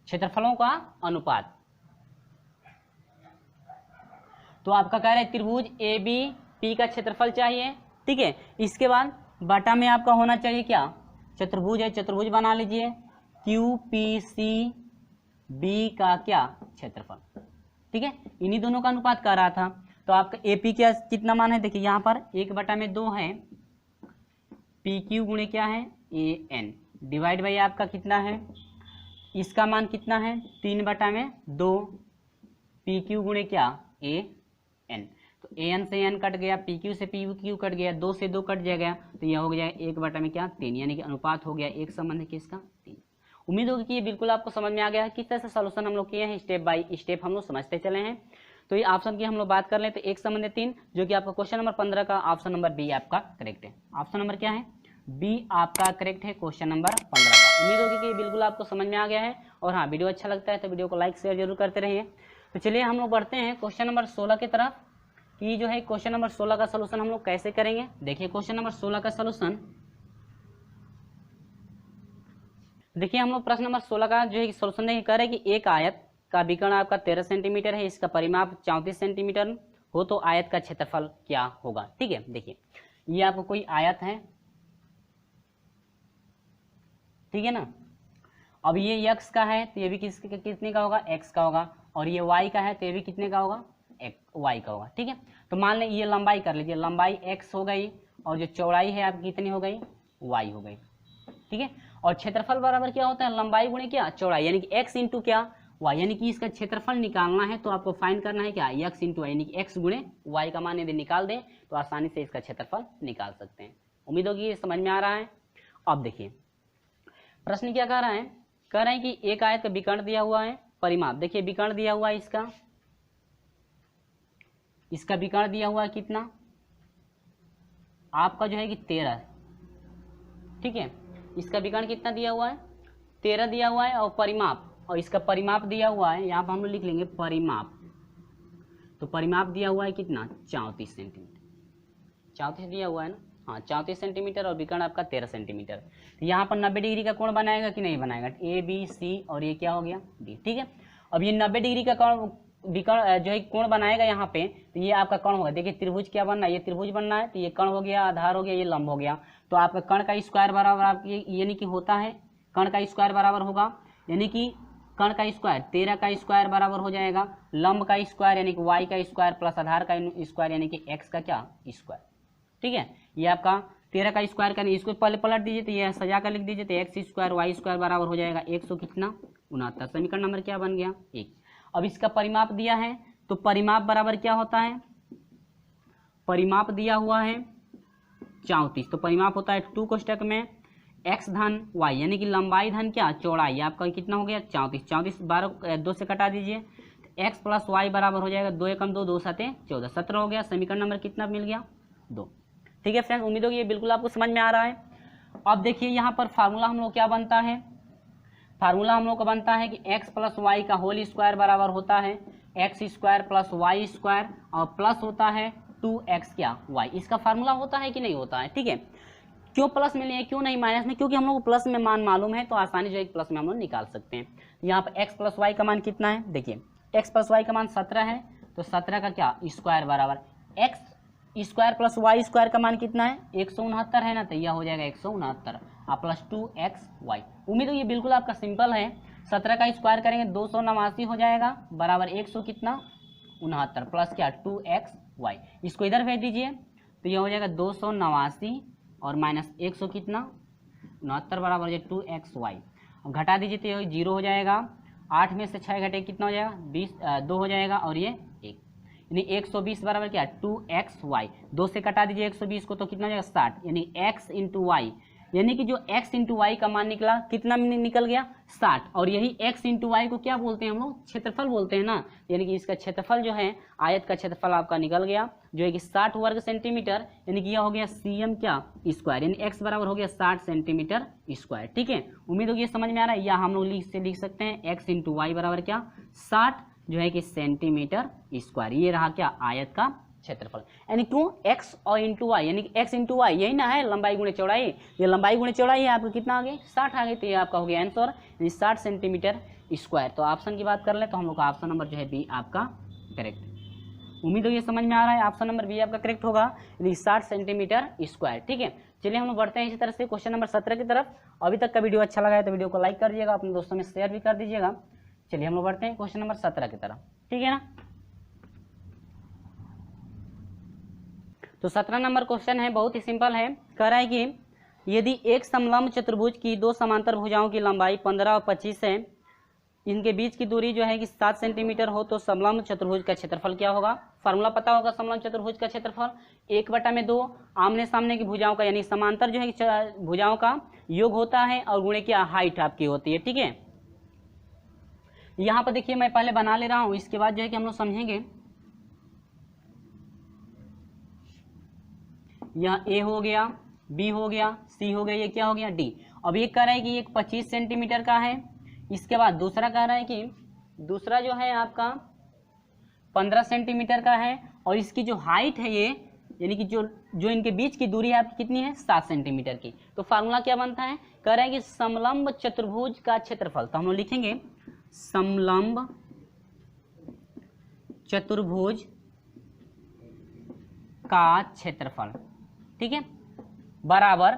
क्षेत्रफलों का अनुपात, तो आपका कह रहे त्रिभुज ABP का क्षेत्रफल चाहिए। ठीक है, इसके बाद बटा में आपका होना चाहिए क्या, चतुर्भुज है, चतुर्भुज बना लीजिए QPCB का क्या क्षेत्रफल। ठीक है, इन्हीं दोनों का अनुपात कर रहा था, तो आपका AP क्या कितना मान है, देखिए यहाँ पर 1/2 है PQ गुणे क्या है AN, डिवाइड बाई आपका कितना है, इसका मान कितना है 3/2 PQ गुणे क्या AN, तो AN से AN कट गया, PQ से PQ कट गया, 2 से 2 कट जाएगा, तो यह हो गया 1/3, यानी कि अनुपात हो गया एक संबंध किसका 3। उम्मीद होगी कि ये बिल्कुल आपको समझ में आ गया है किस तरह से सॉल्यूशन हम लोग किए हैं, स्टेप बाय स्टेप हम लोग समझते चले हैं। तो ये ऑप्शन की हम लोग बात कर लें तो एक संबंध 3, जो कि आपका क्वेश्चन नंबर 15 का ऑप्शन नंबर बी आपका करेक्ट है। ऑप्शन नंबर क्या है, बी आपका करेक्ट है क्वेश्चन नंबर 15 का। उम्मीद होगी कि ये बिल्कुल आपको समझ में आ गया है, और हाँ वीडियो अच्छा लगता है तो वीडियो को लाइक शेयर जरूर करते रहिए। तो चलिए हम लोग बढ़ते हैं क्वेश्चन नंबर 16 की तरफ, कि जो है क्वेश्चन नंबर 16 का सोल्यूशन हम लोग कैसे करेंगे। देखिए क्वेश्चन नंबर 16 का सोल्यूशन, देखिए हम लोग प्रश्न नंबर 16 का जो है सोल्यूशन नहीं कर रहे कि एक आयत का विकर्ण आपका 13 सेंटीमीटर है, इसका परिमाप 34 सेंटीमीटर हो, तो आयत का क्षेत्रफल क्या होगा। ठीक है, देखिए ये आपको कोई आयत है, ठीक है ना, अब ये x का है तो ये भी कितने का होगा, x का होगा, और ये y का है तो ये भी कितने का होगा, y का होगा। ठीक है, तो मान लें ये लंबाई कर लीजिए, लंबाई x हो गई और जो चौड़ाई है आपकी कितनी हो गई, y हो गई। ठीक है, और क्षेत्रफल बराबर क्या होता है, लंबाई गुणे क्या चौड़ाई, यानी कि x इंटू क्या y, यानी कि इसका क्षेत्रफल निकालना है तो आपको फाइंड करना है क्या x इंटू y, यानी कि x गुणे y का मान यदि निकाल दें तो आसानी से इसका क्षेत्रफल निकाल सकते हैं। उम्मीद होगी ये समझ में आ रहा है। अब देखिए प्रश्न क्या कह रहा है, कह रहे हैं कि एक आयत का विकर्ण दिया हुआ है, परिमाप देखिए विकर्ण दिया हुआ है, इसका विकर्ण दिया हुआ है कितना आपका जो है कि 13। ठीक है, इसका विकर्ण कितना दिया हुआ है 13 दिया हुआ है, और परिमाप, और इसका परिमाप दिया हुआ है, यहाँ पर हम लोग लिख लेंगे परिमाप, तो परिमाप दिया हुआ है कितना 34 सेंटीमीटर, 34 दिया हुआ है ना, हाँ 34 सेंटीमीटर, और विकर्ण आपका 13 सेंटीमीटर। तो यहाँ पर 90 डिग्री का कोण बनाएगा कि नहीं बनाएगा, ABC, और ये क्या हो गया D। ठीक है, अब ये 90 डिग्री का कोण विकर्ण जो है कोण बनाएगा यहाँ पे, तो ये आपका कर्ण होगा। देखिए त्रिभुज क्या बनना है, ये त्रिभुज बनना है, तो ये कर्ण हो गया, आधार हो गया, ये लंब हो गया, तो आपका कर्ण का स्क्वायर बराबर आपकी यानी कि होता है, कर्ण का स्क्वायर बराबर होगा, यानी कि कर्ण का स्क्वायर 13 का स्क्वायर बराबर हो जाएगा लंब का स्क्वायर यानी कि y का स्क्वायर प्लस आधार का स्क्वायर यानी कि x का क्या स्क्वायर। ठीक है, ये आपका 13 का स्क्वायर करने, इसको पहले पलट दीजिए तो ये सजा कर लिख दीजिए, तो एक्स स्क्वायर वाई स्क्वायर बराबर हो जाएगा 100 कितना 69। समीकरण नंबर क्या बन गया 1। अब इसका परिमाप दिया है, तो परिमाप बराबर क्या होता है, परिमाप दिया हुआ है 34, तो परिमाप होता है 2 कोष्टक में x धन y, यानी कि लंबाई धन क्या चौड़ाई, आपका कितना हो गया 34, 34 12 2 से कटा दीजिए, x प्लस वाई बराबर हो जाएगा 2 एकम 2 2 7 14 17 हो गया। समीकरण नंबर कितना मिल गया 2। ठीक है फ्रेंड्स, उम्मीद होगी ये बिल्कुल आपको समझ में आ रहा है। अब देखिए यहाँ पर फार्मूला हम लोग क्या बनता है, फार्मूला हम लोग का बनता है कि x प्लस वाई का होल स्क्वायर बराबर होता है x square plus Y square और प्लस होता है 2x क्या y, इसका फार्मूला होता है कि नहीं होता है। ठीक है, क्यों प्लस में लिए क्यों नहीं माइनस में, क्योंकि हम लोग को प्लस में मान मालूम है तो आसानी से प्लस में हम लोग निकाल सकते हैं। यहाँ पर x प्लस वाई का मान कितना है, देखिए x प्लस वाई का मान 17 है, तो 17 का क्या स्क्वायर बराबर x square plus Y square का मान कितना है 169 है ना, तो यह हो जाएगा 169 और प्लस 2xy। उम्मीद है ये बिल्कुल आपका सिंपल है। 17 का स्क्वायर करेंगे 289 हो जाएगा बराबर 100 कितना 69 प्लस क्या 2xy, इसको इधर भेज दीजिए तो यह हो जाएगा 289 और माइनस 100 कितना 69 बराबर हो जाएगा 2xy। अब घटा दीजिए तो ये 0 हो जाएगा, 8 में से 6 घटे कितना हो जाएगा 20 2 हो जाएगा और ये 1, यानी 120 बराबर क्या 2xy। 2 से कटा दीजिए 120 को तो कितना हो जाएगा 60, यानी x इंटू वाई, यानी कि जो x इंटू वाई का मान निकला कितना निकल गया 60, और यही x इंटू वाई को क्या बोलते हैं हम लोग क्षेत्रफल बोलते हैं ना, यानी कि इसका क्षेत्रफल जो है आयत का क्षेत्रफल आपका निकल गया जो है कि 60 वर्ग सेंटीमीटर, यानी कि यह हो गया cm क्या स्क्वायर, यानी x बराबर हो गया 60 सेंटीमीटर स्क्वायर। ठीक है, उम्मीद होगी ये समझ में आ रहा है। या हम लोग लिख सकते हैं x इंटू वाई बराबर क्या 60 जो है कि सेंटीमीटर स्क्वायर, ये रहा क्या आयत का क्षेत्रफल। यानी क्यों x और इंटू वाई, यानी कि x इंटू वाई यही ना है लंबाई गुणे चौड़ाई, ये लंबाई गुणे चौड़ाई है आपका कितना आ गई 60 आ गई, तो ये आपका हो गया आंसर यानी 60 सेंटीमीटर स्क्वायर। तो ऑप्शन की बात कर ले तो हम लोग का ऑप्शन नंबर जो है बी आपका करेक्ट। उम्मीद हो ये समझ में आ रहा है, ऑप्शन नंबर बी आपका करेक्ट होगा यानी 60 सेंटीमीटर स्क्वायर। ठीक है, चलिए हम लोग बढ़ते हैं इसी तरह से क्वेश्चन नंबर 17 की तरफ। अभी तक का वीडियो अच्छा लगा है तो वीडियो को लाइक कर दीजिएगा, अपने दोस्तों में शेयर भी कर दीजिएगा। चलिए हम लोग बढ़ते हैं क्वेश्चन नंबर 17 की तरफ। ठीक है ना, तो 17 नंबर क्वेश्चन है, बहुत ही सिंपल है। कह रहा है कि यदि एक समलंब चतुर्भुज की दो समांतर भुजाओं की लंबाई 15 और 25 है, इनके बीच की दूरी जो है कि 7 सेंटीमीटर हो, तो समलंब चतुर्भुज का क्षेत्रफल क्या होगा। फार्मूला पता होगा समलंब चतुर्भुज का क्षेत्रफल 1/2 आमने सामने की भुजाओं का यानी समांतर जो है भुजाओं का योग होता है और गुणे की हाइट आपकी होती है। ठीक है, यहाँ पर देखिए मैं पहले बना ले रहा हूँ, इसके बाद जो है कि हम लोग समझेंगे। यह ए हो गया, बी हो गया, सी हो गया, ये क्या हो गया डी। अब ये कह रहा है कि एक 25 सेंटीमीटर का है, इसके बाद दूसरा कह रहा है कि दूसरा जो है आपका 15 सेंटीमीटर का है, और इसकी जो हाइट है ये यानी कि जो इनके बीच की दूरी है आपकी कितनी है 7 सेंटीमीटर की। तो फार्मूला क्या बनता है, कह रहा है कि समलंब चतुर्भुज का क्षेत्रफल, तो हम लोग लिखेंगे समलंब चतुर्भुज का क्षेत्रफल। ठीक है, बराबर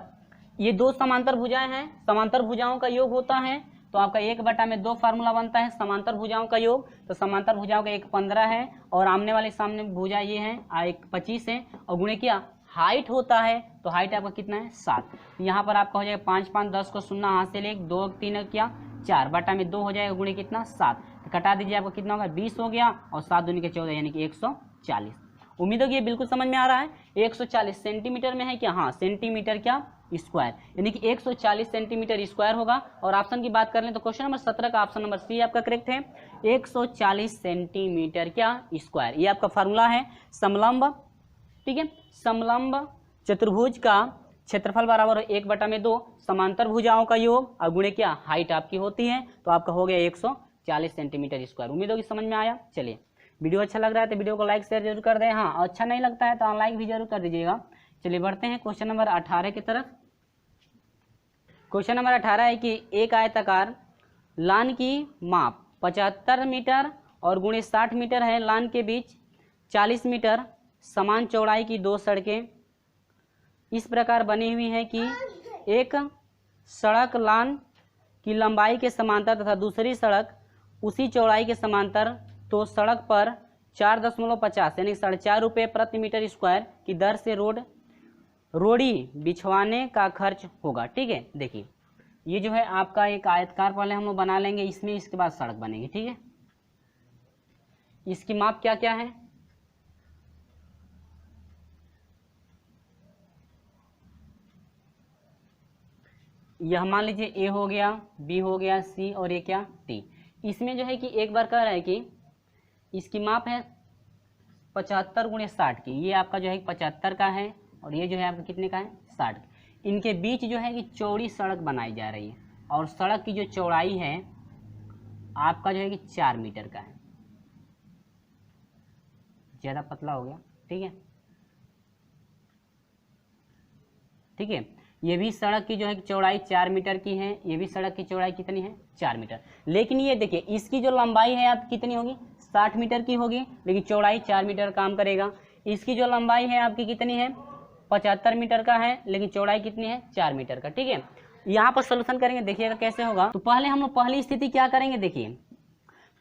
ये दो समांतर भुजाएं हैं, समांतर भुजाओं का योग होता है, तो आपका 1/2 फार्मूला बनता है समांतर भुजाओं का योग। तो समांतर भुजाओं का एक 15 है और आमने वाले सामने भुजा ये है एक 25 है, और गुणे किया हाइट होता है, तो हाइट आपका कितना है 7। यहाँ पर आपका हो जाएगा 5 5 10 को 0 हाथ से ले 2 3 क्या 4/2 हो जाएगा, गुणे कितना 7, तो कटा दीजिए आपका कितना होगा 20 हो गया, और 7 दूनी के 14 यानी कि 140। उम्मीद होगी ये बिल्कुल समझ में आ रहा है। 140 सेंटीमीटर में है क्या, हाँ सेंटीमीटर क्या स्क्वायर, यानी कि 140 सेंटीमीटर स्क्वायर होगा। और ऑप्शन की बात कर लें तो क्वेश्चन नंबर 17 का ऑप्शन नंबर सी आपका करेक्ट है, 140 सेंटीमीटर क्या स्क्वायर, ये आपका फार्मूला है समलंब। ठीक है, समलंब चतुर्भुज का क्षेत्रफल बराबर है 1/2 समांतर भुजाओं का योग और गुणे क्या हाइट आपकी होती है, तो आपका हो गया 140 सेंटीमीटर स्क्वायर। उम्मीद होगी समझ में आया। चलिए, वीडियो अच्छा लग रहा है तो वीडियो को लाइक शेयर जरूर कर दें, हाँ और अच्छा नहीं लगता है तो अनलाइक भी जरूर कर दीजिएगा। चलिए बढ़ते हैं क्वेश्चन नंबर 18 की तरफ। क्वेश्चन नंबर 18 है कि एक आयताकार लान की माप 75 मीटर और गुणे 60 मीटर है, लान के बीच 40 मीटर समान चौड़ाई की दो सड़कें इस प्रकार बनी हुई हैं कि एक सड़क लान की लंबाई के समांतर तथा दूसरी सड़क उसी चौड़ाई के समांतर, तो सड़क पर 4.50 यानी 4.5 रुपये प्रति मीटर स्क्वायर की दर से रोड रोड़ी बिछवाने का खर्च होगा। ठीक है, देखिए ये जो है आपका एक आयतकार पहले हम लोग बना लेंगे इसमें, इसके बाद सड़क बनेगी। ठीक है, इसकी माप क्या क्या है, यह मान लीजिए ए हो गया, बी हो गया, सी और ये क्या टी। इसमें जो है कि एक बार कह रहा है कि इसकी माप है 75 × 60 की, ये आपका जो है 75 का है और ये जो है आपका कितने का है 60। इनके बीच जो है कि चौड़ी सड़क बनाई जा रही है और सड़क की जो चौड़ाई है आपका जो है कि 4 मीटर का है, ज़्यादा पतला हो गया। ठीक है, ठीक है, ये भी सड़क की जो है चौड़ाई 4 मीटर की है, ये भी सड़क की चौड़ाई कितनी है 4 मीटर। लेकिन ये देखिए इसकी जो लंबाई है आप कितनी होगी 60 मीटर की होगी, लेकिन चौड़ाई 4 मीटर काम करेगा। इसकी जो लंबाई है आपकी कितनी है 75 मीटर का है, लेकिन चौड़ाई कितनी है 4 मीटर का। ठीक है, यहाँ पर सोल्यूशन करेंगे, देखिएगा कैसे होगा। तो पहले हम लोग पहली स्थिति क्या करेंगे, देखिए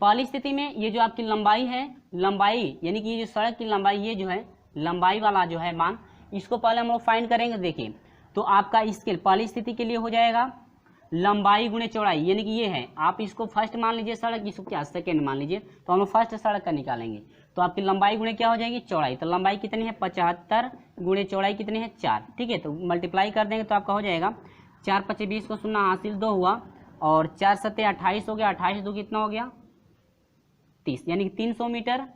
पहली स्थिति में ये जो आपकी लंबाई है, लंबाई यानी कि ये जो सड़क की लंबाई, ये जो है लंबाई वाला जो है मान, इसको पहले हम लोग फाइंड करेंगे। देखिए तो आपका इसके पहली स्थिति के लिए हो जाएगा लंबाई गुणे चौड़ाई, यानी कि ये है, आप इसको फर्स्ट मान लीजिए सड़क, इसको क्या सेकंड मान लीजिए, तो हम लोग फर्स्ट सड़क का निकालेंगे। तो आपकी लंबाई गुणे क्या हो जाएगी चौड़ाई, तो लंबाई कितनी है 75 गुणे चौड़ाई कितनी है 4। ठीक है, तो मल्टीप्लाई कर देंगे तो आपका हो जाएगा 4 × 5 = 20 को 0 हासिल 2 हुआ और 4 × 7 = 28 हो गया, 28 × 2 कितना हो गया 30, यानी कि 300 मीटर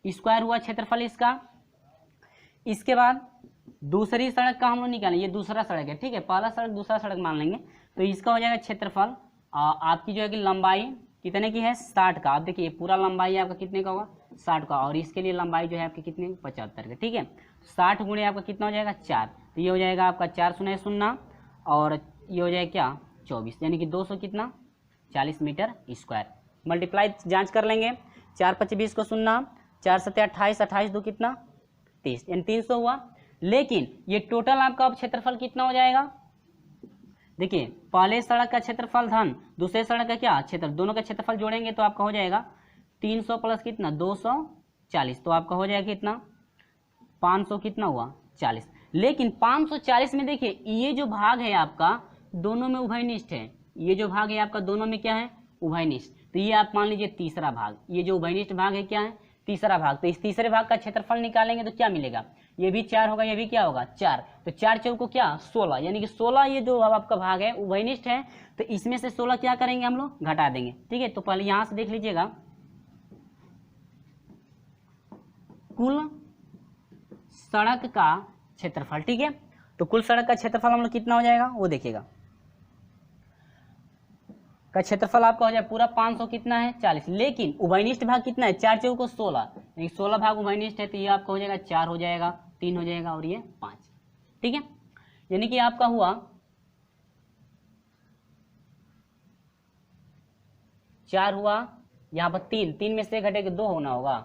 स्क्वायर हुआ क्षेत्रफल इसका। इसके बाद दूसरी सड़क का हम लोग निकालेंगे, ये दूसरा सड़क है। ठीक है, पहला सड़क दूसरा सड़क मान लेंगे, तो इसका हो जाएगा क्षेत्रफल आपकी जो है कि लंबाई कितने की है 60 का। आप देखिए पूरा लंबाई आपका कितने का होगा 60 का, और इसके लिए लंबाई जो है आपकी कितने 75 का। ठीक है, 60 गुणे आपका कितना हो जाएगा 4, तो ये हो जाएगा आपका 4 × 0 और ये हो जाएगा क्या 24, यानी कि 200 कितना 40 मीटर स्क्वायर। मल्टीप्लाई जांच कर लेंगे, 4 × 5 = 20 को 0, 4 × 7 = 28, 28 × 2 कितना 30, यानी 300 हुआ। लेकिन ये टोटल आपका अब क्षेत्रफल कितना हो जाएगा, देखिए पहले सड़क का क्षेत्रफल धन दूसरे सड़क का क्या क्षेत्र, दोनों का क्षेत्रफल जोड़ेंगे तो आपका हो जाएगा 300 प्लस कितना 240, तो आपका हो जाएगा कितना 500 कितना हुआ 40। लेकिन 540 में देखिए ये जो भाग है आपका दोनों में उभयनिष्ठ है, ये जो भाग है आपका दोनों में क्या है उभयनिष्ठ, तो ये आप मान लीजिए तीसरा भाग, ये जो उभयनिष्ठ भाग है क्या है तीसरा भाग। तो इस तीसरे भाग का क्षेत्रफल निकालेंगे तो क्या मिलेगा, ये भी 4 होगा, ये भी क्या होगा 4, तो 4 × 4 को क्या 16, यानी कि 16 ये जो आपका भाग है उभयनिष्ठ है, तो इसमें से 16 क्या करेंगे हम लोग घटा देंगे। ठीक है, तो पहले यहां से देख लीजिएगा कुल सड़क का क्षेत्रफल। ठीक है, तो कुल सड़क का क्षेत्रफल हम लोग कितना हो जाएगा वो देखिएगा, का क्षेत्रफल आपका हो जाए पूरा 500 कितना है 40, लेकिन उभयनिष्ठ भाग कितना है 4 × 4 को 16, यानी 16 भाग उभयनिष्ठ है, तो ये आपका हो जाएगा 4 हो जाएगा, 3 हो जाएगा और ये 5। ठीक है, यानी कि आपका हुआ 4 हुआ, यहाँ पर 3 में से घटेगा 2 होना होगा,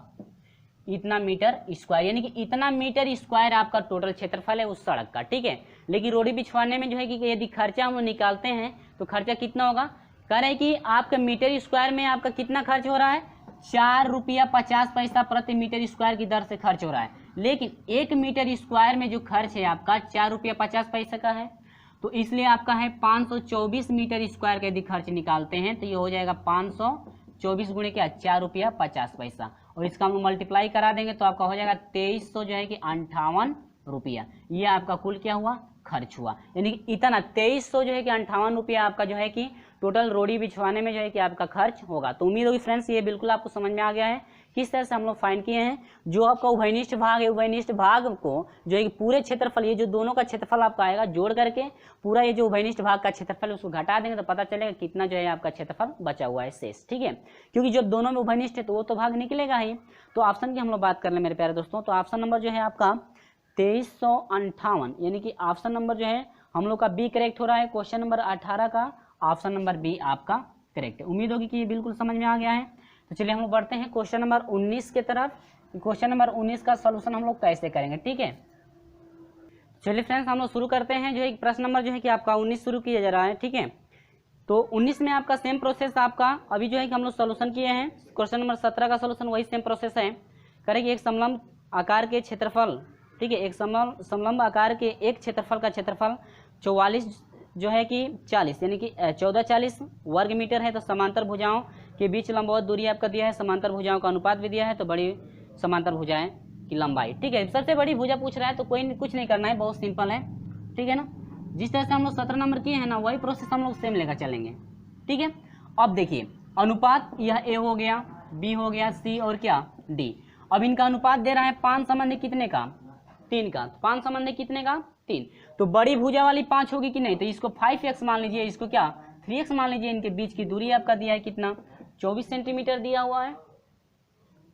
इतना मीटर स्क्वायर, यानी कि इतना मीटर स्क्वायर आपका टोटल क्षेत्रफल है उस सड़क का। ठीक है, लेकिन रोड़ी बिछवाने में जो है कि यदि खर्चा हम निकालते हैं तो खर्चा कितना होगा, कह रहे हैं कि आपका मीटर स्क्वायर में आपका कितना खर्च हो रहा है 4 रुपया 50 पैसा प्रति मीटर स्क्वायर की दर से खर्च हो रहा है, लेकिन 1 मीटर स्क्वायर में जो खर्च है आपका 4 रुपया 50 पैसा का है, तो इसलिए आपका है 524 मीटर स्क्वायर का यदि खर्च निकालते हैं तो ये हो जाएगा 524 गुणे क्या 4 रुपया 50 पैसा, और इसका हम मल्टीप्लाई करा देंगे तो आपका हो जाएगा 2300 जो है कि 58 रुपया, ये आपका कुल क्या हुआ खर्च हुआ, यानी कि इतना 2300 जो है कि 58 रुपया आपका जो है कि टोटल रोड़ी बिछवाने में जो है कि आपका खर्च होगा। तो उम्मीद होगी फ्रेंड्स ये बिल्कुल आपको समझ में आ गया है किस तरह से हम लोग फाइंड किए हैं। जो आपका उभयनिष्ठ भाग है, उभयनिष्ठ भाग को जो है कि पूरे क्षेत्रफल, ये जो दोनों का क्षेत्रफल आपका आएगा जोड़ करके पूरा ये जो उभयनिष्ठ भाग का क्षेत्रफल है उसको घटा देंगे तो पता चलेगा कितना जो है आपका क्षेत्रफल बचा हुआ है शेष। ठीक है, क्योंकि जब दोनों में उभयनिष्ठ है तो वो तो भाग निकलेगा ही। तो ऑप्शन की हम लोग बात कर लें मेरे प्यारे दोस्तों, तो ऑप्शन नंबर जो है आपका 2358, यानी कि ऑप्शन नंबर जो है हम लोग का बी करेक्ट हो रहा है। क्वेश्चन नंबर 18 का ऑप्शन नंबर बी आपका करेक्ट है। उम्मीद होगी कि ये बिल्कुल समझ में आ गया है। तो चलिए हम लोग बढ़ते हैं क्वेश्चन नंबर 19 के तरफ। क्वेश्चन नंबर 19 का सॉल्यूशन हम लोग कैसे करेंगे। ठीक है, चलिए फ्रेंड्स हम लोग शुरू करते हैं। जो एक प्रश्न नंबर जो है कि आपका 19 शुरू किया जा रहा है। ठीक है, तो 19 में आपका सेम प्रोसेस आपका अभी जो है कि हम लोग सॉल्यूशन किए हैं। क्वेश्चन नंबर 17 का सॉल्यूशन वही सेम प्रोसेस है। करेंगे एक समलंब आकार के क्षेत्रफल ठीक है। एक समलंब आकार के एक क्षेत्रफल का क्षेत्रफल 44 जो है कि 40 यानी कि 1440 वर्ग मीटर है। तो समांतर भुजाओं के बीच लंबवत दूरी आपका दिया है, समांतर भुजाओं का अनुपात भी दिया है, तो बड़ी समांतर भुजाएं की लंबाई। ठीक है, सबसे बड़ी भुजा पूछ रहा है तो कुछ नहीं करना है, बहुत सिंपल है। ठीक है ना, जिस तरह से हम लोग 17 नंबर किए हैं ना, वही प्रोसेस हम लोग सेम लेकर चलेंगे। ठीक है, अब देखिए अनुपात, यह ए हो गया, बी हो गया, सी और क्या डी। अब इनका अनुपात दे रहा है 5 संबंधी कितने का, 3 का। 5 संबंधी कितने का, 3। तो बड़ी भुजा वाली 5 होगी कि नहीं, तो इसको 5x मान लीजिए, इसको क्या 3x मान लीजिए। इनके बीच की दूरी आपका दिया है कितना, 24 सेंटीमीटर दिया हुआ है।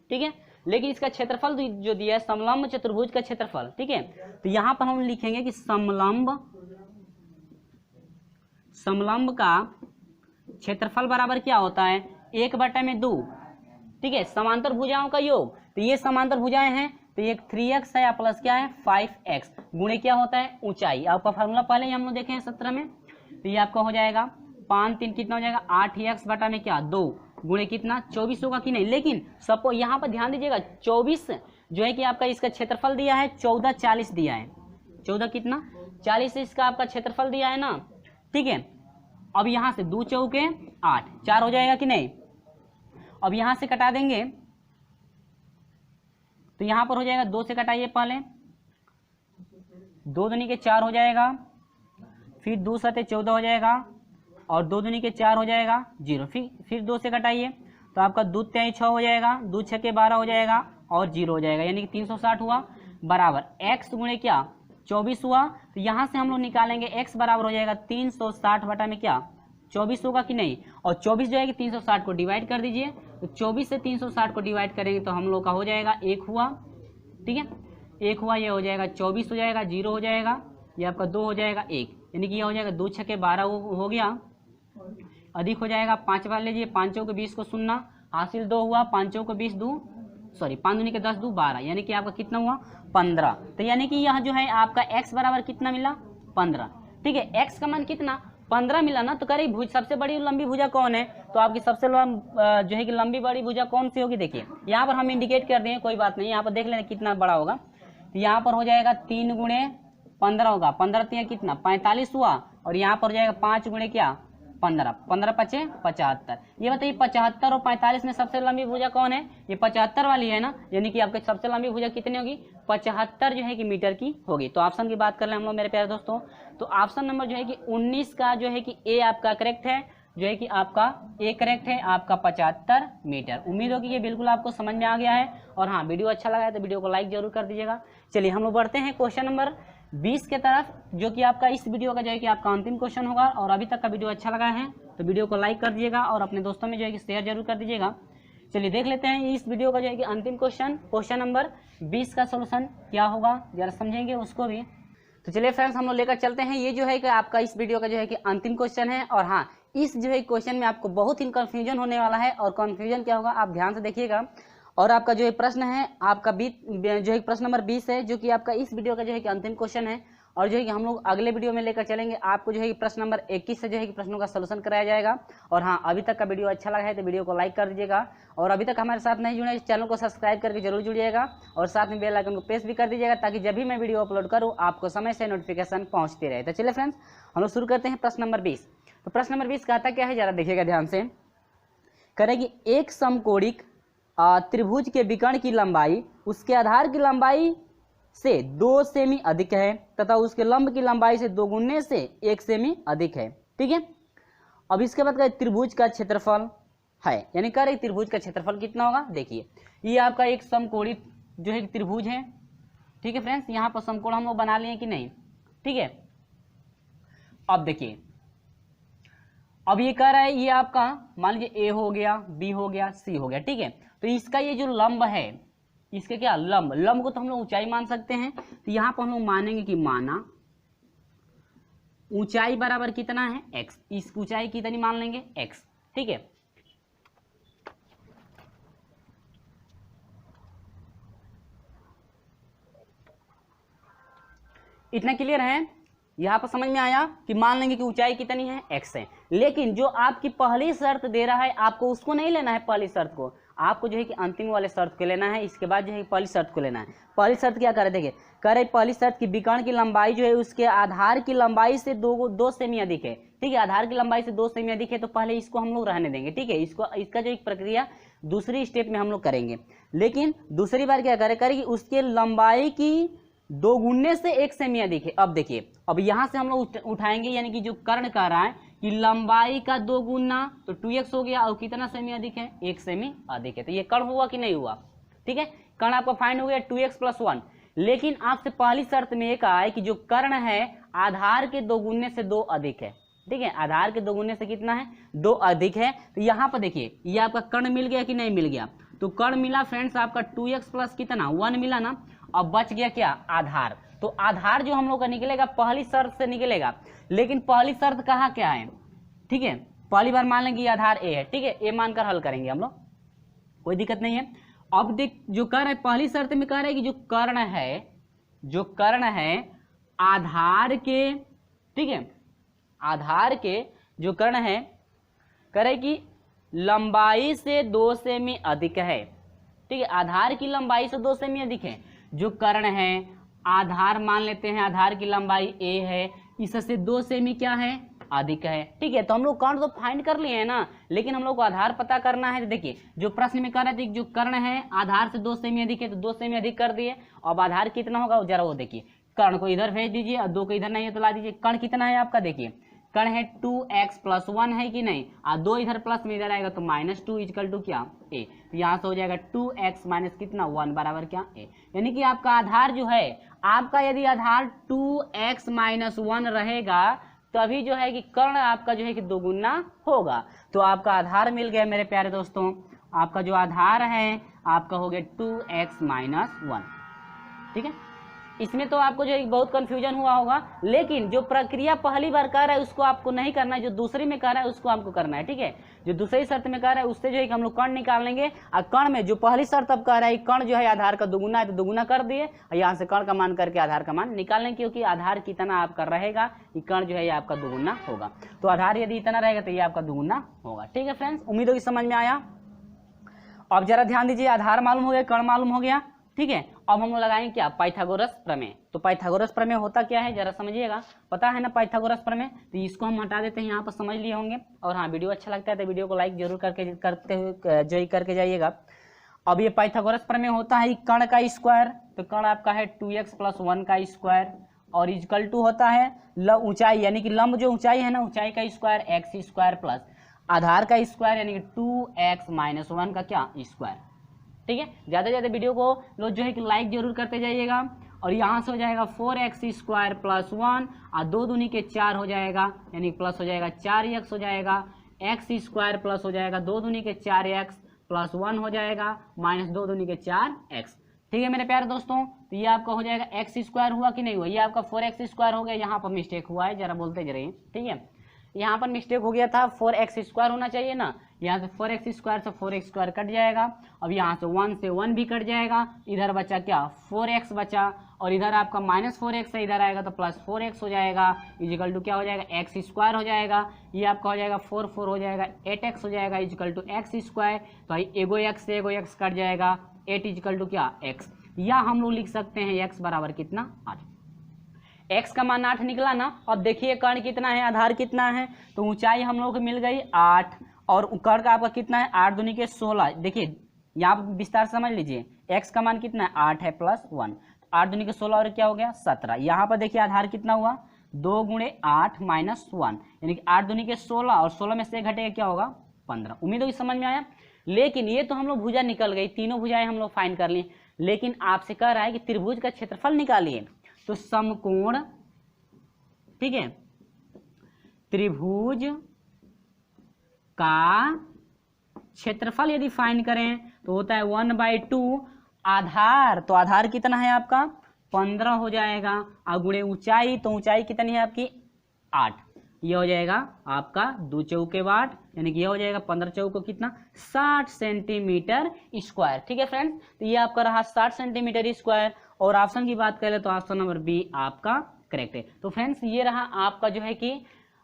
ठीक है, लेकिन इसका क्षेत्रफल जो दिया है समलंब चतुर्भुज का क्षेत्रफल। ठीक है, तो यहां पर हम लिखेंगे कि समलंब का क्षेत्रफल बराबर क्या होता है, 1/2। ठीक है, समांतर भुजाओं का योग, तो ये समांतर भुजाएं हैं, तो ये 3x है प्लस क्या है 5x गुणे क्या होता है ऊंचाई। आपका फार्मूला पहले ही हम लोग देखे हैं 17 में। तो ये आपका हो जाएगा 5 3 कितना हो जाएगा 8x बटा में क्या 2 गुणे कितना 24 होगा कि नहीं। लेकिन सपोज यहाँ पर ध्यान दीजिएगा 24 जो है कि आपका इसका क्षेत्रफल दिया है 1440 दिया है, 14 कितना 40 इसका आपका क्षेत्रफल दिया है ना। ठीक है, अब यहाँ से 2 चौके 8, 4 हो जाएगा कि नहीं। अब यहाँ से कटा देंगे तो यहाँ पर हो जाएगा 2 से कटाइए पहले, 2 दूनी के 4 हो जाएगा, फिर 2 सते 14 हो जाएगा और 2 दूनी के 4 हो जाएगा 0, फिर 2 से कटाइए तो आपका 2 तिहाई 6 हो जाएगा, 2 छक्के 12 हो जाएगा और 0 हो जाएगा, यानी कि 360 हुआ बराबर x गुणे क्या 24 हुआ। तो यहाँ से हम लोग निकालेंगे x बराबर हो जाएगा 360 बटा में क्या 24 होगा कि नहीं। और 24 जो है कि 360 को डिवाइड कर दीजिए, तो 24 से 360 को डिवाइड करेंगे तो हम लोग का हो जाएगा 1 हुआ। ठीक है, 1 हुआ, ये हो जाएगा 24 हो जाएगा, 0 हो जाएगा, ये आपका 2 हो जाएगा 1, यानी कि ये हो जाएगा 2 छक्के 12 हो गया, अधिक हो जाएगा 5 वाले लीजिए, 5 चौके 20 को सुनना हासिल 2 हुआ, 5 चौके 20 5 दूनी के 10 2 12, यानी कि आपका कितना हुआ 15। तो यानी कि यह जो है आपका x बराबर कितना मिला 15। ठीक है, x का मान कितना 15 मिला ना। तो कह रही सबसे बड़ी लंबी भुजा कौन है, तो आपकी सबसे जो है कि लंबी बड़ी भुजा कौन सी होगी। देखिए यहाँ पर हम इंडिकेट कर दें, कोई बात नहीं, यहाँ पर देख लें कितना बड़ा होगा। तो यहाँ पर हो जाएगा 3 गुणे 15 होगा, 15 3 कितना 45 हुआ, और यहाँ पर हो जाएगा 5 गुणे क्या 15, 15 5 75। ये बताइए 75 और 45 में सबसे लंबी भुजा कौन है, ये 75 वाली है ना, यानी कि आपकी सबसे लंबी भुजा कितनी होगी 75 जो है कि मीटर की होगी। तो ऑप्शन की बात कर रहे हैं हम लोग मेरे प्यारे दोस्तों, तो ऑप्शन नंबर जो है कि 19 का जो है कि ए आपका करेक्ट है, जो है कि आपका ए करेक्ट है आपका 75 मीटर। उम्मीद होगी ये बिल्कुल आपको समझ में आ गया है। और हाँ, वीडियो अच्छा लगा है तो वीडियो को लाइक जरूर कर दीजिएगा। चलिए हम लोग बढ़ते हैं क्वेश्चन नंबर 20 के तरफ, जो कि आपका इस वीडियो का जो है कि आपका अंतिम क्वेश्चन होगा। और अभी तक का वीडियो अच्छा लगा है तो वीडियो को लाइक कर दीजिएगा और अपने दोस्तों में जो है कि शेयर जरूर कर दीजिएगा। चलिए देख लेते हैं इस वीडियो का जो है कि अंतिम क्वेश्चन नंबर 20 का सोल्यूशन क्या होगा, जरा समझेंगे उसको भी। तो चलिए फ्रेंड्स हम लोग लेकर चलते हैं, ये जो है कि आपका इस वीडियो का जो है कि अंतिम क्वेश्चन है। और हाँ, इस जो है क्वेश्चन में आपको बहुत ही कंफ्यूजन होने वाला है, और कंफ्यूजन क्या होगा आप ध्यान से देखिएगा। और आपका जो है प्रश्न है आपका जो है प्रश्न नंबर 20 है, जो कि आपका इस वीडियो का जो है कि अंतिम क्वेश्चन है। और जो है कि हम लोग अगले वीडियो में लेकर चलेंगे, आपको जो है कि प्रश्न नंबर 21 से जो है कि प्रश्नों का सलूशन कराया जाएगा। और हाँ, अभी तक का वीडियो अच्छा लगा है तो वीडियो को लाइक कर दीजिएगा, और अभी तक हमारे साथ नहीं जुड़े चैनल को सब्सक्राइब करके जरूर जुड़िएगा, और साथ में बेल आइकन को प्रेस भी कर दीजिएगा, ताकि जब भी मैं वीडियो अपलोड करूँ आपको समय से नोटिफिकेशन पहुँचती रहे। तो चलिए फ्रेंड्स हम लोग शुरू करते हैं प्रश्न नंबर 20। तो प्रश्न नंबर 20 कहता क्या है, जरा देखिएगा ध्यान से। करेगी एक समकोणिक त्रिभुज के विकर्ण की लंबाई उसके आधार की लंबाई से 2 सेमी अधिक है, तथा उसके लंब की लंबाई से 2 गुने से 1 सेमी अधिक है। ठीक है, अब इसके बाद त्रिभुज का क्षेत्रफल है, यानी कह रहे त्रिभुज का क्षेत्रफल कितना होगा। देखिए ये आपका एक समकोणिक जो है त्रिभुज है। ठीक है फ्रेंड्स, यहाँ पर समकोण हम लोग बना लिए कि नहीं। ठीक है, अब देखिए अब ये कह रहा है ये आपका मान लीजिए ए हो गया, बी हो गया, सी हो गया। ठीक है, तो इसका ये जो लंब है, इसके क्या लंब को तो हम लोग ऊंचाई मान सकते हैं। तो यहाँ पर हम लोग मानेंगे कि माना ऊंचाई बराबर कितना है x, इस ऊंचाई कितनी मान लेंगे x। ठीक है, इतना क्लियर है, यहाँ पर समझ में आया कि मान लेंगे कि ऊंचाई कितनी है x है। लेकिन जो आपकी पहली शर्त दे रहा है आपको उसको नहीं लेना है, पहली शर्त को आपको जो है कि अंतिम वाले शर्त को लेना है, इसके बाद जो है पहली शर्त को लेना है। पहली शर्त क्या करे, देखिए करे पहली शर्त की विकर्ण की लंबाई जो है उसके आधार की लंबाई से दो सेमी अधिक है। ठीक है, आधार की लंबाई से 2 सेमी अधिक है, तो पहले इसको हम लोग रहने देंगे। ठीक है, इसका जो एक प्रक्रिया दूसरी स्टेप में हम लोग करेंगे। लेकिन दूसरी बार क्या करेगी उसके लंबाई की 2 गुने से 1 सेमी अधिक है। अब देखिए, अब यहाँ से हम लोग उठाएंगे, यानी कि जो कर्ण कह रहा है कि लंबाई का 2 गुना तो 2x हो गया, और कितना सेमी अधिक है, 1 सेमी अधिक है। तो ये कर्ण हुआ कि नहीं हुआ। ठीक है, कर्ण आपका फाइंड हो गया 2x + 1। लेकिन आपसे पहली शर्त में एक आया कि जो कर्ण है आधार के 2 गुने से 2 अधिक है। ठीक है, आधार के 2 गुने से कितना है, 2 अधिक है। तो यहाँ पर देखिए ये आपका कर्ण मिल गया कि नहीं मिल गया। तो कर्ण मिला फ्रेंड्स आपका 2x + कितना 1 मिला ना। अब बच गया क्या, आधार। तो आधार जो हम लोग का निकलेगा पहली शर्त से निकलेगा। लेकिन पहली शर्त कहाँ क्या है, ठीक है, पहली बार मान लेंगे आधार ए है। ठीक है, ए मानकर हल करेंगे हम लोग, कोई दिक्कत नहीं है। अब देख जो कह रहे पहली शर्त में कह रहे कि जो कर्ण है आधार के, ठीक है, आधार के जो कर्ण है कह रहे कि लंबाई से 2 सेमी अधिक है। ठीक है, आधार की लंबाई से 2 सेमी अधिक है। जो कर्ण है आधार मान लेते हैं, आधार की लंबाई a है, इससे 2 सेमी क्या है, अधिक है। ठीक है, तो हम लोग कर्ण तो फाइंड कर लिए हैं ना, लेकिन हम लोग को आधार पता करना है। देखिए जो प्रश्न में कह रहे थे जो कर्ण है आधार से 2 सेमी अधिक है, तो 2 सेमी अधिक कर दिए। अब आधार कितना होगा जरा वो देखिए, कर्ण को इधर भेज दीजिए और 2 को इधर नहीं है तो ला दीजिए। कर्ण कितना है आपका, देखिए कर्ण है 2x + 1 है कि नहीं, और 2 इधर प्लस में इधर आएगा तो -2 = क्या, a। तो यहाँ से हो जाएगा 2x - कितना 1 बराबर क्या, a। यानी कि आपका आधार जो है, आपका यदि आधार 2x - 1 रहेगा तभी जो है कि कर्ण आपका जो है कि 2 गुना होगा। तो आपका आधार मिल गया मेरे प्यारे दोस्तों। आपका जो आधार है आपका हो गया 2x - 1। ठीक है, इसमें तो आपको जो है बहुत कंफ्यूजन हुआ होगा, लेकिन जो प्रक्रिया पहली बार कर रहा है उसको आपको नहीं करना है, जो दूसरी में कर रहा है उसको आपको करना है। ठीक है, जो दूसरी शर्त में कर रहा है उससे जो है कि हम लोग कर्ण निकाल लेंगे। और कर्ण में जो पहली शर्त अब कह रहा है कर्ण जो है आधार का 2 गुना है, तो 2 गुना कर दिए और यहाँ से कर्ण का मान करके आधार का मान निकाल लेंगे, क्योंकि आधार कितना आपका रहेगा कि कर्ण जो है ये आपका 2 गुना होगा। तो आधार यदि इतना रहेगा तो ये आपका 2 गुना होगा। ठीक है फ्रेंड्स, उम्मीद होगी समझ में आया। अब जरा ध्यान दीजिए, आधार मालूम हो गया, कर्ण मालूम हो गया। ठीक है, अब हम लोग लगाएंगे क्या, पाइथागोरस प्रमेय। तो पाइथागोरस प्रमेय होता क्या है जरा समझिएगा, पता है ना पाइथागोरस प्रमेय। तो इसको हम हटा देते हैं, यहाँ पर समझ लिए होंगे। और हाँ, वीडियो अच्छा लगता है तो वीडियो को लाइक जरूर करके जाइएगा। अब ये पाइथागोरस प्रमेय होता है कर्ण का स्क्वायर। तो कर्ण आपका है 2x + 1 का स्क्वायर, और इक्वल टू होता है ऊंचाई, यानी कि लंब जो ऊंचाई है ना, ऊंचाई का स्क्वायर x² प्लस आधार का स्क्वायर, यानी कि 2x - 1 का क्या, स्क्वायर। ठीक है, ज़्यादा से ज़्यादा वीडियो को लोग जो है कि लाइक जरूर करते जाइएगा। और यहाँ से हो जाएगा 4x² + 1 और 2 दूनी के 4 हो जाएगा, यानी प्लस हो जाएगा 4x हो जाएगा, x² प्लस हो जाएगा 2 दूनी के 4x + 1 हो जाएगा -2 दूनी के 4x। ठीक है मेरे प्यारे दोस्तों, तो ये आपका हो जाएगा x² हुआ कि नहीं हुआ, ये आपका 4x² हो गया। यहाँ पर मिस्टेक हुआ है, जरा बोलते जरिए। ठीक है, यहाँ पर मिस्टेक हो गया था, 4x² होना चाहिए ना, यहाँ से 4x² से 4x² कट जाएगा। अब यहाँ से 1 से 1 भी कट जाएगा, इधर बचा क्या, 4x बचा, और इधर आपका -4x है, इधर आएगा तो +4x हो जाएगा, इक्वल टू क्या हो जाएगा, x² हो जाएगा। ये आपका हो जाएगा 4 4 हो जाएगा 8x हो जाएगा, इक्वल टू x²। तो एगो x से एगो x कट जाएगा, 8 इक्वल टू क्या, x। या हम लोग लिख सकते हैं x बराबर कितना, 8। x का मान 8 निकला ना। अब देखिए कर्ण कितना है, आधार कितना है, तो ऊंचाई हम लोग को मिल गई 8, और कर्ण का आपका कितना है, 8 दूनी के 16। देखिए यहाँ पर विस्तार समझ लीजिए, x का मान कितना है, 8 है +1, 8 दूनी के 16 और क्या हो गया 17। यहाँ पर देखिए आधार कितना हुआ, 2 × 8 - 1, यानी कि 8 दूनी के 16, और 16 में से घटेगा क्या होगा, 15। उम्मीद होगी समझ में आया। लेकिन ये तो हम लोग भुजा निकल गई, तीनों भुजाएं हम लोग फाइंड कर ली, लेकिन आपसे कह रहा है कि त्रिभुज का क्षेत्रफल निकालिए। तो समकोण, ठीक है, त्रिभुज का क्षेत्रफल यदि फाइंड करें तो होता है 1/2 आधार। तो आधार कितना है आपका, 15 हो जाएगा, और गुणे ऊंचाई, तो ऊंचाई कितनी है आपकी, 8। ये हो जाएगा आपका 2 चौके 8, यानी कि ये हो जाएगा 15 चौको कितना, 60 सेंटीमीटर स्क्वायर। ठीक है फ्रेंड्स, तो ये आपका रहा 60 सेंटीमीटर स्क्वायर। और ऑप्शन की बात करें तो ऑप्शन नंबर बी आपका करेक्ट है। तो फ्रेंड्स ये रहा आपका जो है कि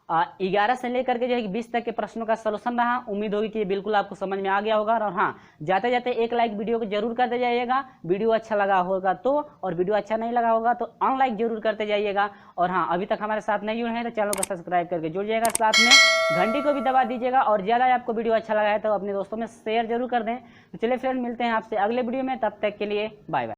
11 से लेकर के जो है 20 तक के प्रश्नों का सलूशन रहा। उम्मीद होगी कि ये बिल्कुल आपको समझ में आ गया होगा। और हाँ, जाते जाते एक लाइक वीडियो को जरूर करते जाइएगा, वीडियो अच्छा लगा होगा तो, और वीडियो अच्छा नहीं लगा होगा तो अनलाइक जरूर करते जाइएगा। और हाँ, अभी तक हमारे साथ नहीं जुड़े हैं तो चैनल को सब्सक्राइब करके जुड़ जाइएगा, साथ में घंटी को भी दबा दीजिएगा। और ज़्यादा आपको वीडियो अच्छा लगा है तो अपने दोस्तों में शेयर जरूर कर दें। तो चलिए फ्रेंड, मिलते हैं आपसे अगले वीडियो में, तब तक के लिए बाय बाय।